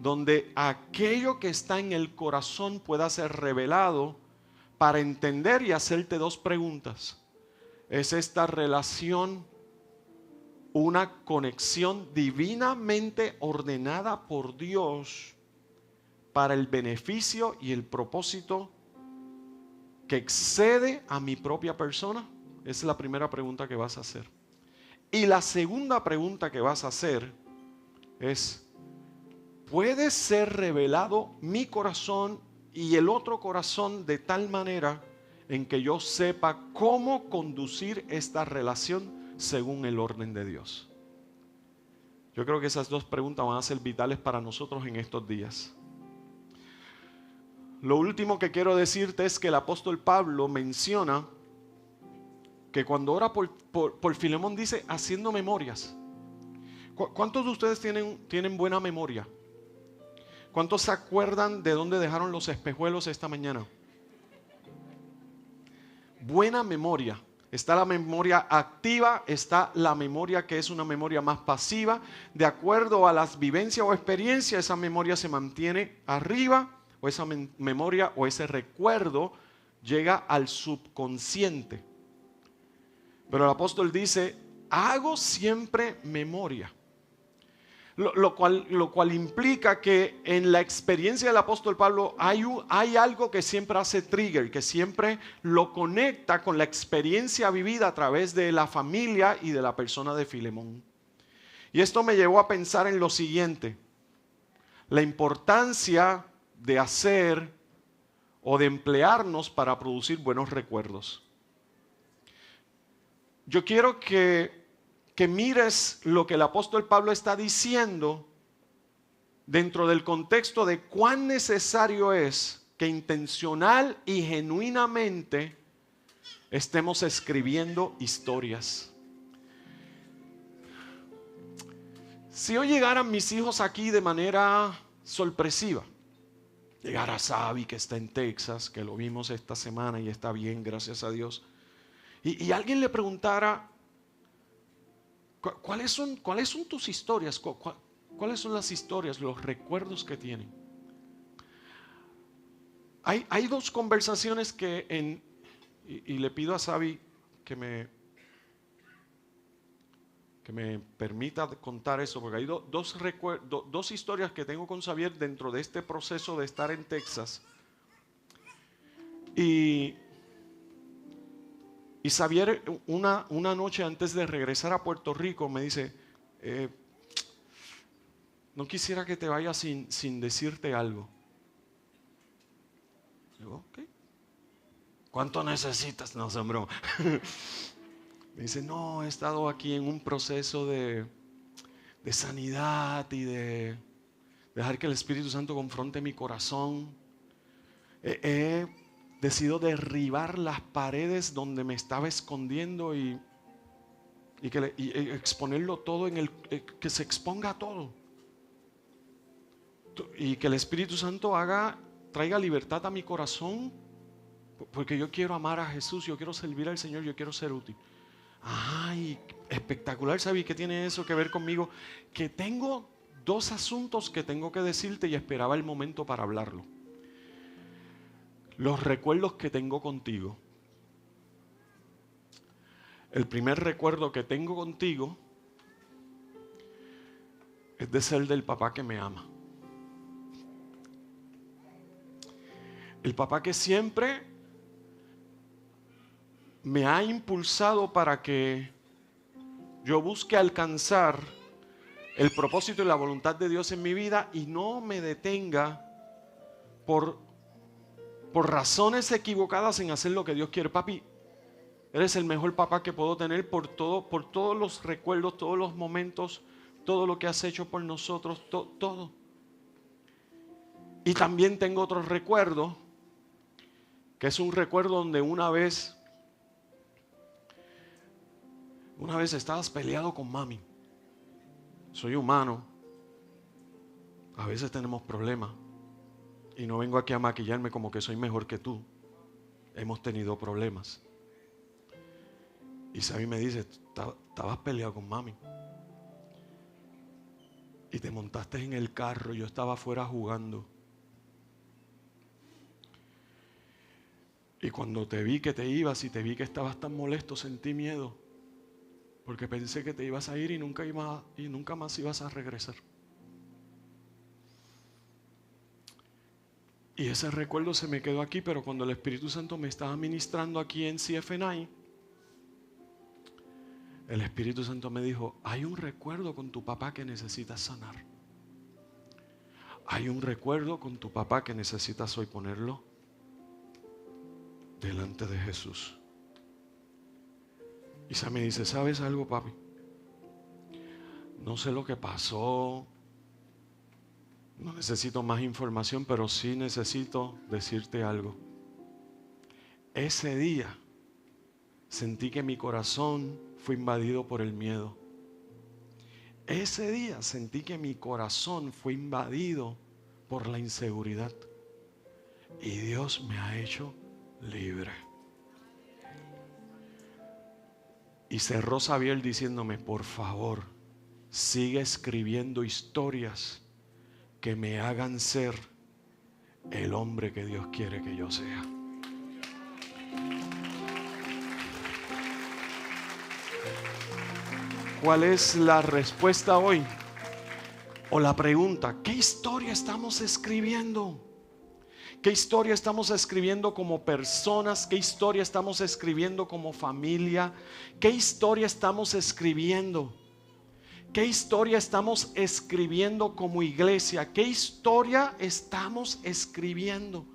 donde aquello que está en el corazón pueda ser revelado para entender y hacerte 2 preguntas. ¿Es esta relación una conexión divinamente ordenada por Dios para el beneficio y el propósito que excede a mi propia persona? Esa es la primera pregunta que vas a hacer. Y la segunda pregunta que vas a hacer es: ¿puede ser revelado mi corazón y el otro corazón de tal manera en que yo sepa cómo conducir esta relación según el orden de Dios? Yo creo que esas 2 preguntas van a ser vitales para nosotros en estos días. Lo último que quiero decirte es que el apóstol Pablo menciona que cuando ora por Filemón dice haciendo memorias. ¿Cuántos de ustedes tienen buena memoria? ¿Cuántos se acuerdan de dónde dejaron los espejuelos esta mañana? Buena memoria. Está la memoria activa, está la memoria que es una memoria más pasiva. De acuerdo a las vivencias o experiencias, esa memoria se mantiene arriba, o esa memoria o ese recuerdo llega al subconsciente. Pero el apóstol dice, hago siempre memoria. Lo cual implica que en la experiencia del apóstol Pablo hay algo que siempre hace trigger, que siempre lo conecta con la experiencia vivida a través de la familia y de la persona de Filemón. Y esto me llevó a pensar en lo siguiente: la importancia de hacer o de emplearnos para producir buenos recuerdos. Yo quiero que mires lo que el apóstol Pablo está diciendo dentro del contexto de cuán necesario es que intencional y genuinamente estemos escribiendo historias. Si hoy llegaran mis hijos aquí de manera sorpresiva, llegara Sabi, que está en Texas, que lo vimos esta semana y está bien, gracias a Dios, y alguien le preguntara, ¿cuáles son tus historias? ¿Cuáles son las historias, los recuerdos que tienen? Hay dos conversaciones y le pido a Sabi que me permita contar eso, porque hay dos historias que tengo con Xavier dentro de este proceso de estar en Texas. Y Xavier, una noche antes de regresar a Puerto Rico, me dice, no quisiera que te vayas sin decirte algo. Digo, ok. ¿Cuánto necesitas? No, son broma. Me dice, no, he estado aquí en un proceso de sanidad y de dejar que el Espíritu Santo confronte mi corazón. He decidido derribar las paredes donde me estaba escondiendo y exponerlo todo que se exponga todo. Y que el Espíritu Santo traiga libertad a mi corazón, porque yo quiero amar a Jesús, yo quiero servir al Señor, yo quiero ser útil. Ay, espectacular, ¿sabes qué tiene eso que ver conmigo? Que tengo dos asuntos que tengo que decirte y esperaba el momento para hablarlo. Los recuerdos que tengo contigo. El primer recuerdo que tengo contigo es de ser del papá que me ama. El papá que siempre me ha impulsado para que yo busque alcanzar el propósito y la voluntad de Dios en mi vida y no me detenga por razones equivocadas en hacer lo que Dios quiere. Papi, eres el mejor papá que puedo tener por todos los recuerdos, todos los momentos, todo lo que has hecho por nosotros, todo. Y también tengo otro recuerdo, que es un recuerdo donde una vez estabas peleado con mami. Soy humano, a veces tenemos problemas y no vengo aquí a maquillarme como que soy mejor que tú. Hemos tenido problemas. Y Sabi me dice, estabas peleado con mami y te montaste en el carro, yo estaba afuera jugando. Y cuando te vi que te ibas y te vi que estabas tan molesto, sentí miedo. Porque pensé que te ibas a ir y nunca más ibas a regresar. Y ese recuerdo se me quedó aquí, pero cuando el Espíritu Santo me estaba ministrando aquí en CFNI, el Espíritu Santo me dijo, hay un recuerdo con tu papá que necesitas sanar. Hay un recuerdo con tu papá que necesitas hoy ponerlo delante de Jesús. Isa me dice, ¿sabes algo, papi? No sé lo que pasó, no necesito más información, pero sí necesito decirte algo. Ese día sentí que mi corazón fue invadido por el miedo. ese día sentí que mi corazón fue invadido por la inseguridad. Y Dios me ha hecho libre. Y cerró Xavier diciéndome: por favor, sigue escribiendo historias que me hagan ser el hombre que Dios quiere que yo sea. ¿Cuál es la respuesta hoy? O la pregunta: ¿qué historia estamos escribiendo? ¿Qué historia estamos escribiendo como personas? ¿Qué historia estamos escribiendo como familia? ¿Qué historia estamos escribiendo? ¿Qué historia estamos escribiendo como iglesia? ¿Qué historia estamos escribiendo?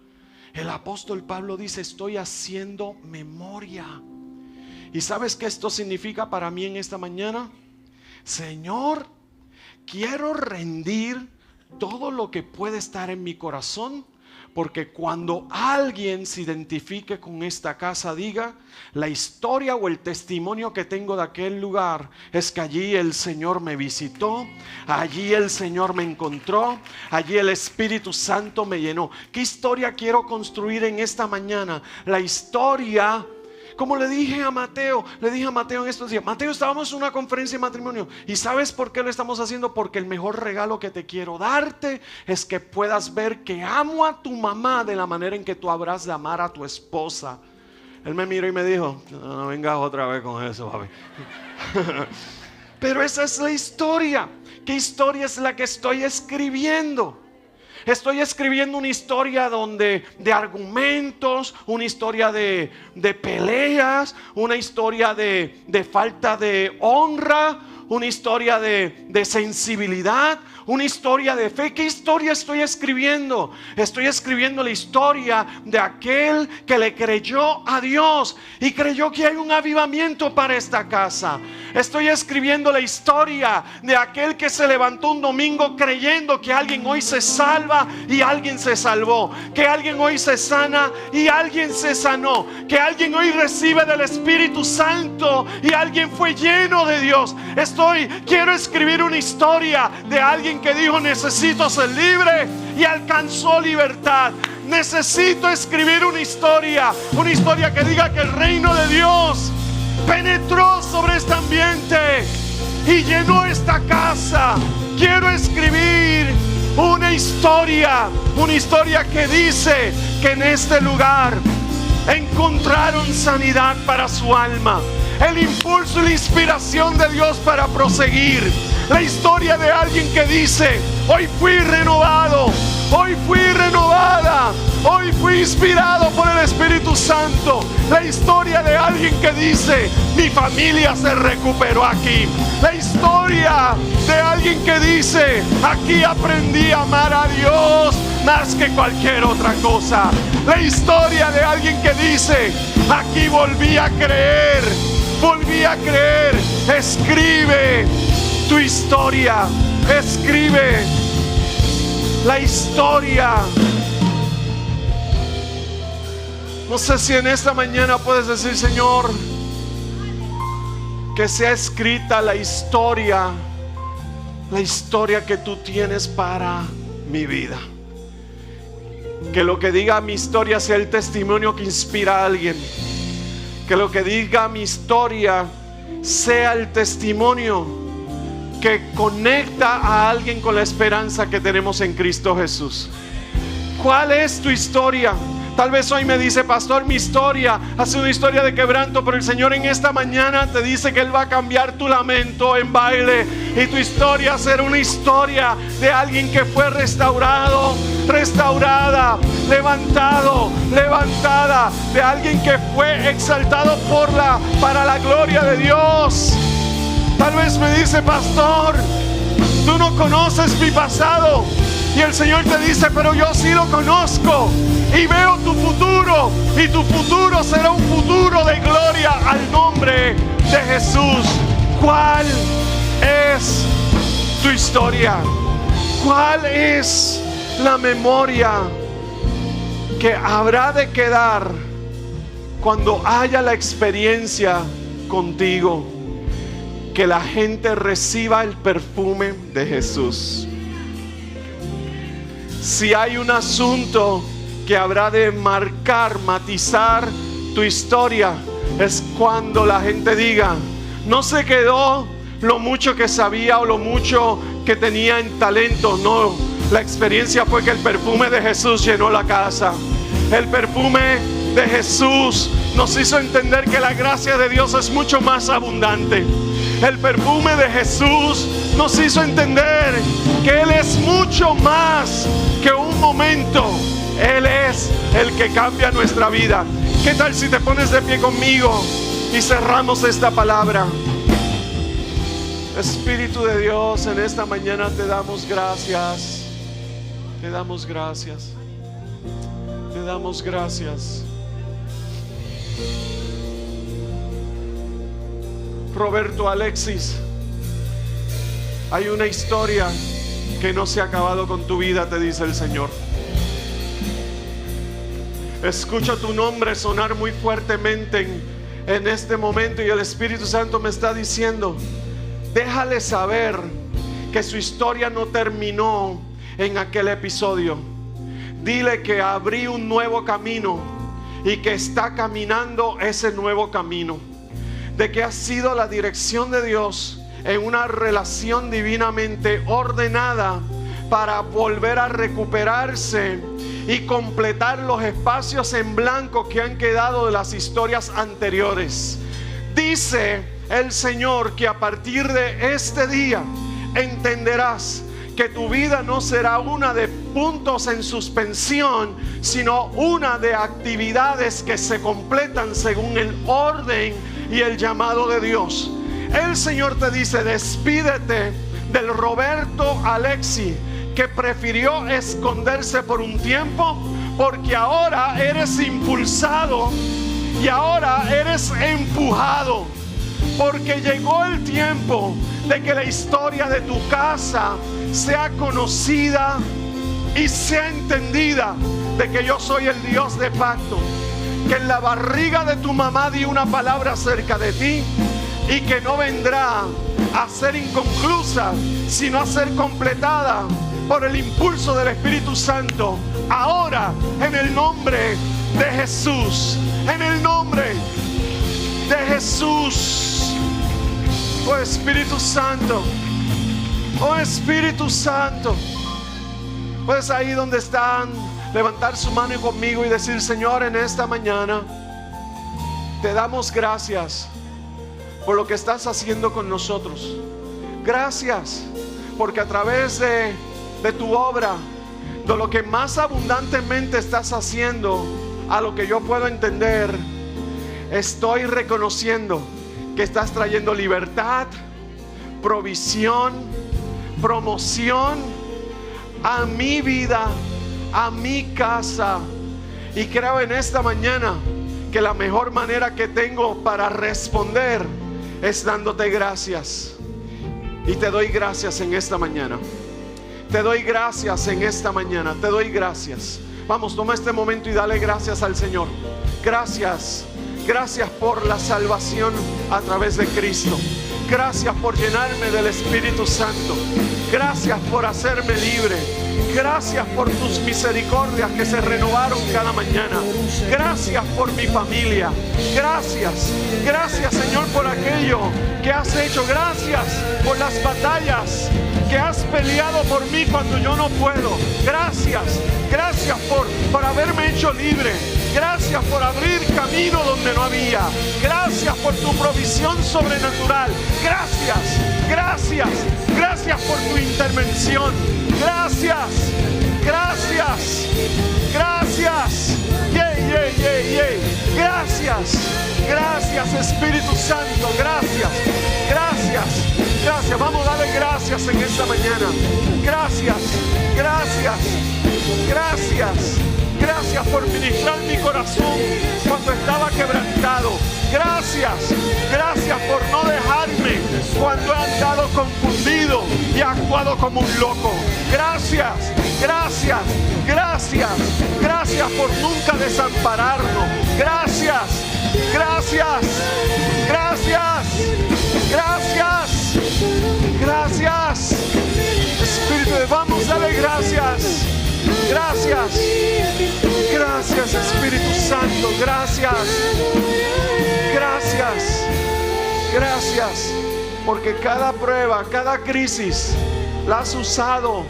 El apóstol Pablo dice: estoy haciendo memoria. ¿Y sabes qué esto significa para mí en esta mañana? Señor, quiero rendir todo lo que puede estar en mi corazón, porque cuando alguien se identifique con esta casa, diga: la historia o el testimonio que tengo de aquel lugar es que allí el Señor me visitó, allí el Señor me encontró, allí el Espíritu Santo me llenó. ¿Qué historia quiero construir en esta mañana? La historia, como le dije a Mateo en estos días: Mateo, estábamos en una conferencia de matrimonio. ¿Y sabes por qué lo estamos haciendo? Porque el mejor regalo que te quiero darte es que puedas ver que amo a tu mamá de la manera en que tú habrás de amar a tu esposa. Él me miró y me dijo: no vengas otra vez con eso, papi. Pero esa es la historia. ¿Qué historia es la que estoy escribiendo? Estoy escribiendo una historia de argumentos, una historia de peleas, una historia de falta de honra, una historia de sensibilidad, una historia de fe. ¿Qué historia estoy escribiendo? Estoy escribiendo la historia de aquel que le creyó a Dios y creyó que hay un avivamiento para esta casa. Estoy escribiendo la historia de aquel que se levantó un domingo creyendo que alguien hoy se salva y alguien se salvó, que alguien hoy se sana y alguien se sanó, que alguien hoy recibe del Espíritu Santo y alguien fue lleno de Dios. Quiero escribir una historia de alguien que dijo: necesito ser libre, y alcanzó libertad. Necesito escribir una historia que diga que el reino de Dios penetró sobre este ambiente y llenó esta casa. Quiero escribir una historia que dice que en este lugar encontraron sanidad para su alma, el impulso y la inspiración de Dios para proseguir. La historia de alguien que dice: hoy fui renovado, hoy fui renovada, hoy fui inspirado por el Espíritu Santo. La historia de alguien que dice: mi familia se recuperó aquí. La historia de alguien que dice: aquí aprendí a amar a Dios más que cualquier otra cosa. La historia de alguien que dice: aquí volví a creer. Escribe tu historia, escribe la historia. No sé si en esta mañana puedes decir: Señor, que sea escrita la historia que tú tienes para mi vida. Que lo que diga mi historia sea el testimonio que inspira a alguien. Que lo que diga mi historia sea el testimonio que conecta a alguien con la esperanza que tenemos en Cristo Jesús. ¿Cuál es tu historia? Tal vez hoy me dice: pastor, mi historia ha sido una historia de quebranto, pero el Señor en esta mañana te dice que Él va a cambiar tu lamento en baile, y tu historia será una historia de alguien que fue restaurado, restaurada, levantada, de alguien que fue exaltado para la gloria de Dios. Tal vez me dice: pastor, tú no conoces mi pasado. Y el Señor te dice: pero yo sí lo conozco y veo tu futuro, y tu futuro será un futuro de gloria al nombre de Jesús. ¿Cuál es tu historia? ¿Cuál es la memoria que habrá de quedar cuando haya la experiencia contigo? que la gente reciba el perfume de Jesús. Si hay un asunto que habrá de marcar, matizar tu historia, es cuando la gente diga: no se quedó lo mucho que sabía o lo mucho que tenía en talento. No, la experiencia fue que el perfume de Jesús llenó la casa. El perfume de Jesús nos hizo entender que la gracia de Dios es mucho más abundante. El perfume de Jesús nos hizo entender que Él es mucho más que un momento. Él es el que cambia nuestra vida. ¿Qué tal si te pones de pie conmigo y cerramos esta palabra? Espíritu de Dios, en esta mañana te damos gracias. Te damos gracias. Te damos gracias. Roberto Alexis, hay una historia que no se ha acabado con tu vida, te dice el Señor. Escucho tu nombre sonar muy fuertemente en este momento, y el Espíritu Santo me está diciendo: déjale saber que su historia no terminó en aquel episodio. Dile que abrí un nuevo camino y que está caminando ese nuevo camino. De que ha sido la dirección de Dios en una relación divinamente ordenada para volver a recuperarse y completar los espacios en blanco que han quedado de las historias anteriores. Dice el Señor que a partir de este día entenderás que tu vida no será una de puntos en suspensión, sino una de actividades que se completan según el orden y el llamado de Dios. El Señor te dice: despídete del Roberto Alexi que prefirió esconderse por un tiempo, porque ahora eres impulsado y ahora eres empujado, porque llegó el tiempo de que la historia de tu casa sea conocida y sea entendida, de que yo soy el Dios de pacto, que en la barriga de tu mamá di una palabra acerca de ti y que no vendrá a ser inconclusa, sino a ser completada por el impulso del Espíritu Santo. Ahora, en el nombre de Jesús, en el nombre de Jesús. Oh Espíritu Santo, oh Espíritu Santo, puedes ahí donde están levantar su mano conmigo y decir: Señor, en esta mañana te damos gracias por lo que estás haciendo con nosotros. Gracias porque a través de tu obra, de lo que más abundantemente estás haciendo, a lo que yo puedo entender, estoy reconociendo que estás trayendo libertad, provisión, promoción a mi vida, a mi casa. Y creo en esta mañana que la mejor manera que tengo para responder es dándote gracias. Y te doy gracias en esta mañana. Te doy gracias en esta mañana. Te doy gracias. Vamos, toma este momento y dale gracias al Señor. Gracias. Gracias por la salvación a través de Cristo. Gracias por llenarme del Espíritu Santo. Gracias por hacerme libre. Gracias por tus misericordias que se renovaron cada mañana. Gracias por mi familia. Gracias. Gracias, Señor, por aquello que has hecho. Gracias por las batallas que has peleado por mí cuando yo no puedo. Gracias. Gracias por haberme hecho libre. Gracias por abrir camino donde no había. Gracias por tu provisión sobrenatural. Gracias, gracias, gracias por tu intervención. Gracias, gracias, gracias. Gracias, gracias Espíritu Santo. Gracias, gracias, gracias. Vamos a darle gracias en esta mañana. Gracias, gracias, gracias. Gracias por ministrar mi corazón cuando estaba quebrantado. Gracias, gracias por no dejarme cuando he andado confundido y actuado como un loco. Gracias, gracias, gracias, gracias por nunca desampararnos. Gracias, gracias, gracias. Gracias. Gracias. Gracias. Espíritu, vamos a darle gracias. Gracias. Gracias, Espíritu Santo. Gracias. Gracias. Gracias. Porque cada prueba, cada crisis, la has usado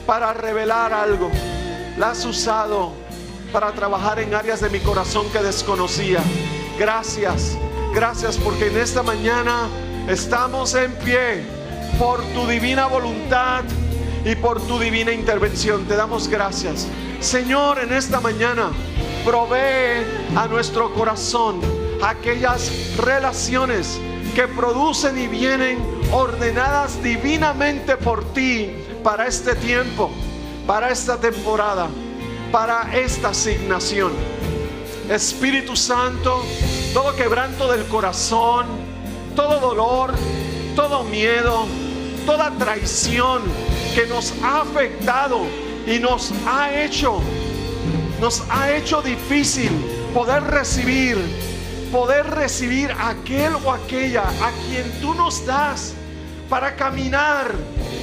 para revelar algo. La has usado para trabajar en áreas de mi corazón que desconocía. Gracias. Gracias porque en esta mañana estamos en pie por tu divina voluntad y por tu divina intervención. Te damos gracias. Señor, en esta mañana provee a nuestro corazón aquellas relaciones que producen y vienen ordenadas divinamente por ti para este tiempo, para esta temporada, para esta asignación. Espíritu Santo, todo quebranto del corazón, todo dolor, todo miedo, toda traición que nos ha afectado y nos ha hecho difícil poder recibir aquel o aquella a quien tú nos das para caminar,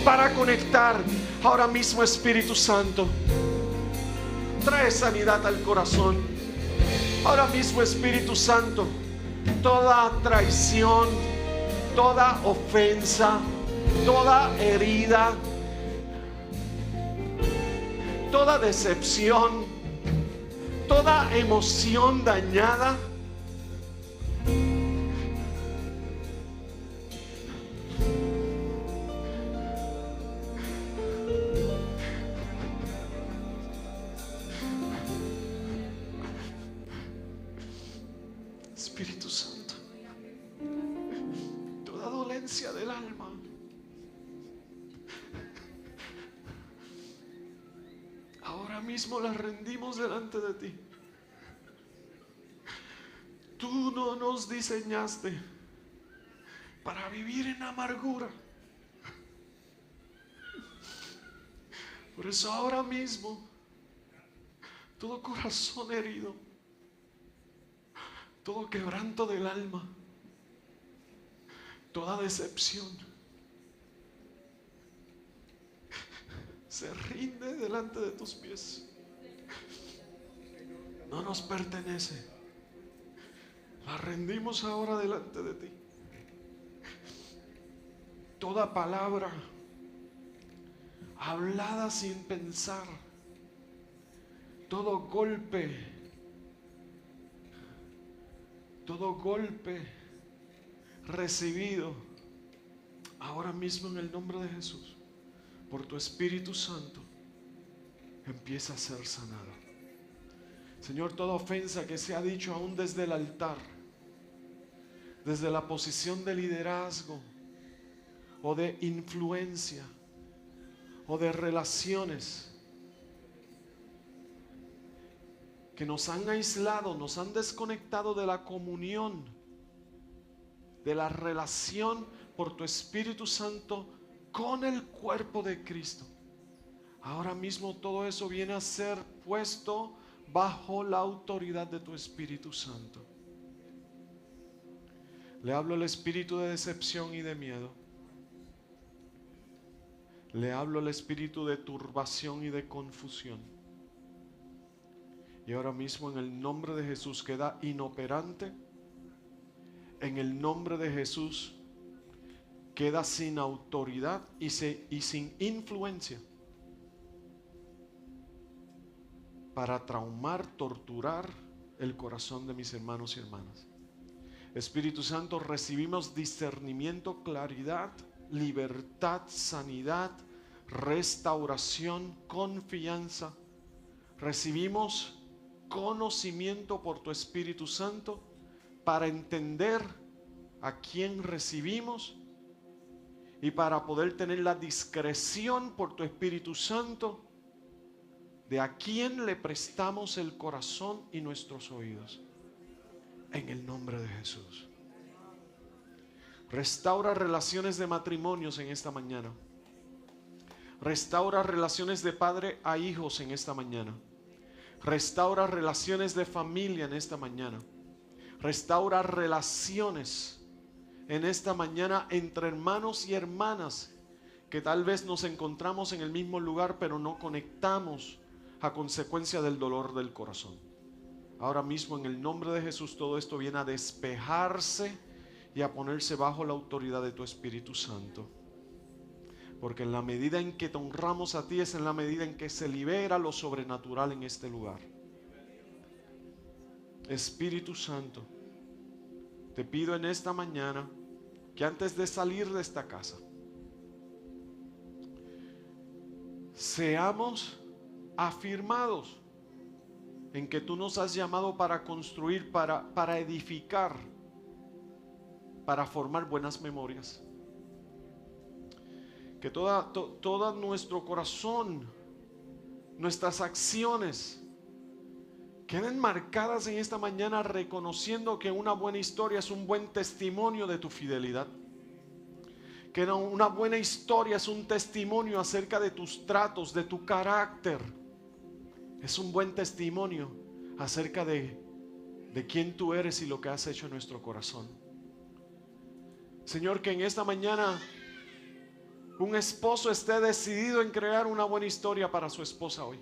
para conectar. Ahora mismo, Espíritu Santo, trae sanidad al corazón. Ahora mismo, Espíritu Santo, toda traición, toda ofensa, toda herida, toda decepción, toda emoción dañada, Espíritu Santo, toda dolencia del alma, ahora mismo la rendimos delante de ti. Tú no nos diseñaste para vivir en amargura. Por eso ahora mismo, todo corazón herido, todo quebranto del alma, toda decepción, se rinde delante de tus pies. No nos pertenece. La rendimos ahora delante de ti. Toda palabra hablada sin pensar, todo golpe recibido ahora mismo en el nombre de Jesús, por tu Espíritu Santo, empieza a ser sanado. Señor, toda ofensa que se ha dicho aún desde el altar, desde la posición de liderazgo o de influencia o de relaciones que nos han aislado, nos han desconectado de la comunión, de la relación por tu Espíritu Santo con el cuerpo de Cristo. Ahora mismo todo eso viene a ser puesto bajo la autoridad de tu Espíritu Santo. Le hablo al espíritu de decepción y de miedo. Le hablo al espíritu de turbación y de confusión. Y ahora mismo en el nombre de Jesús queda inoperante. En el nombre de Jesús queda sin autoridad y sin influencia para traumar, torturar el corazón de mis hermanos y hermanas. Espíritu Santo, recibimos discernimiento, claridad, libertad, sanidad, restauración, confianza. Recibimos conocimiento por tu Espíritu Santo para entender a quién recibimos y para poder tener la discreción por tu Espíritu Santo de a quién le prestamos el corazón y nuestros oídos. En el nombre de Jesús. Restaura relaciones de matrimonios en esta mañana. Restaura relaciones de padre a hijos en esta mañana. Restaura relaciones de familia en esta mañana. Restaura relaciones en esta mañana entre hermanos y hermanas que tal vez nos encontramos en el mismo lugar, pero no conectamos a consecuencia del dolor del corazón. Ahora mismo, en el nombre de Jesús, todo esto viene a despejarse y a ponerse bajo la autoridad de tu Espíritu Santo. Porque en la medida en que te honramos a ti, es en la medida en que se libera lo sobrenatural en este lugar. Espíritu Santo, te pido en esta mañana que antes de salir de esta casa, seamos afirmados en que tú nos has llamado para construir, para edificar, para formar buenas memorias. Que todo nuestro corazón, nuestras acciones queden marcadas en esta mañana, reconociendo que una buena historia es un buen testimonio de tu fidelidad. Que una buena historia es un testimonio acerca de tus tratos, de tu carácter. Es un buen testimonio acerca de quién tú eres y lo que has hecho en nuestro corazón. Señor, que en esta mañana un esposo esté decidido en crear una buena historia para su esposa hoy.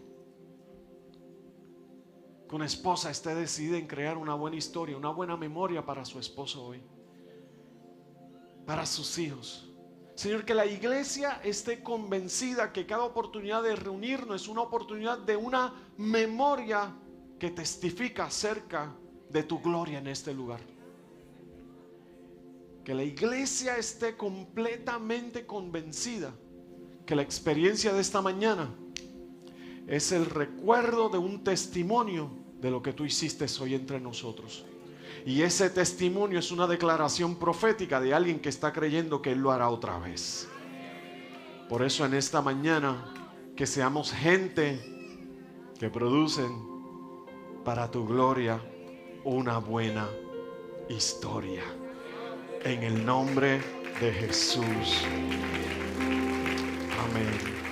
Que una esposa esté decidida en crear una buena historia, una buena memoria para su esposo hoy. Para sus hijos. Señor, que la iglesia esté convencida que cada oportunidad de reunirnos es una oportunidad de una memoria que testifica acerca de tu gloria en este lugar. Que la iglesia esté completamente convencida que la experiencia de esta mañana es el recuerdo de un testimonio de lo que tú hiciste hoy entre nosotros. Y ese testimonio es una declaración profética de alguien que está creyendo que Él lo hará otra vez. Por eso en esta mañana, que seamos gente que producen para tu gloria una buena historia. En el nombre de Jesús. Amén.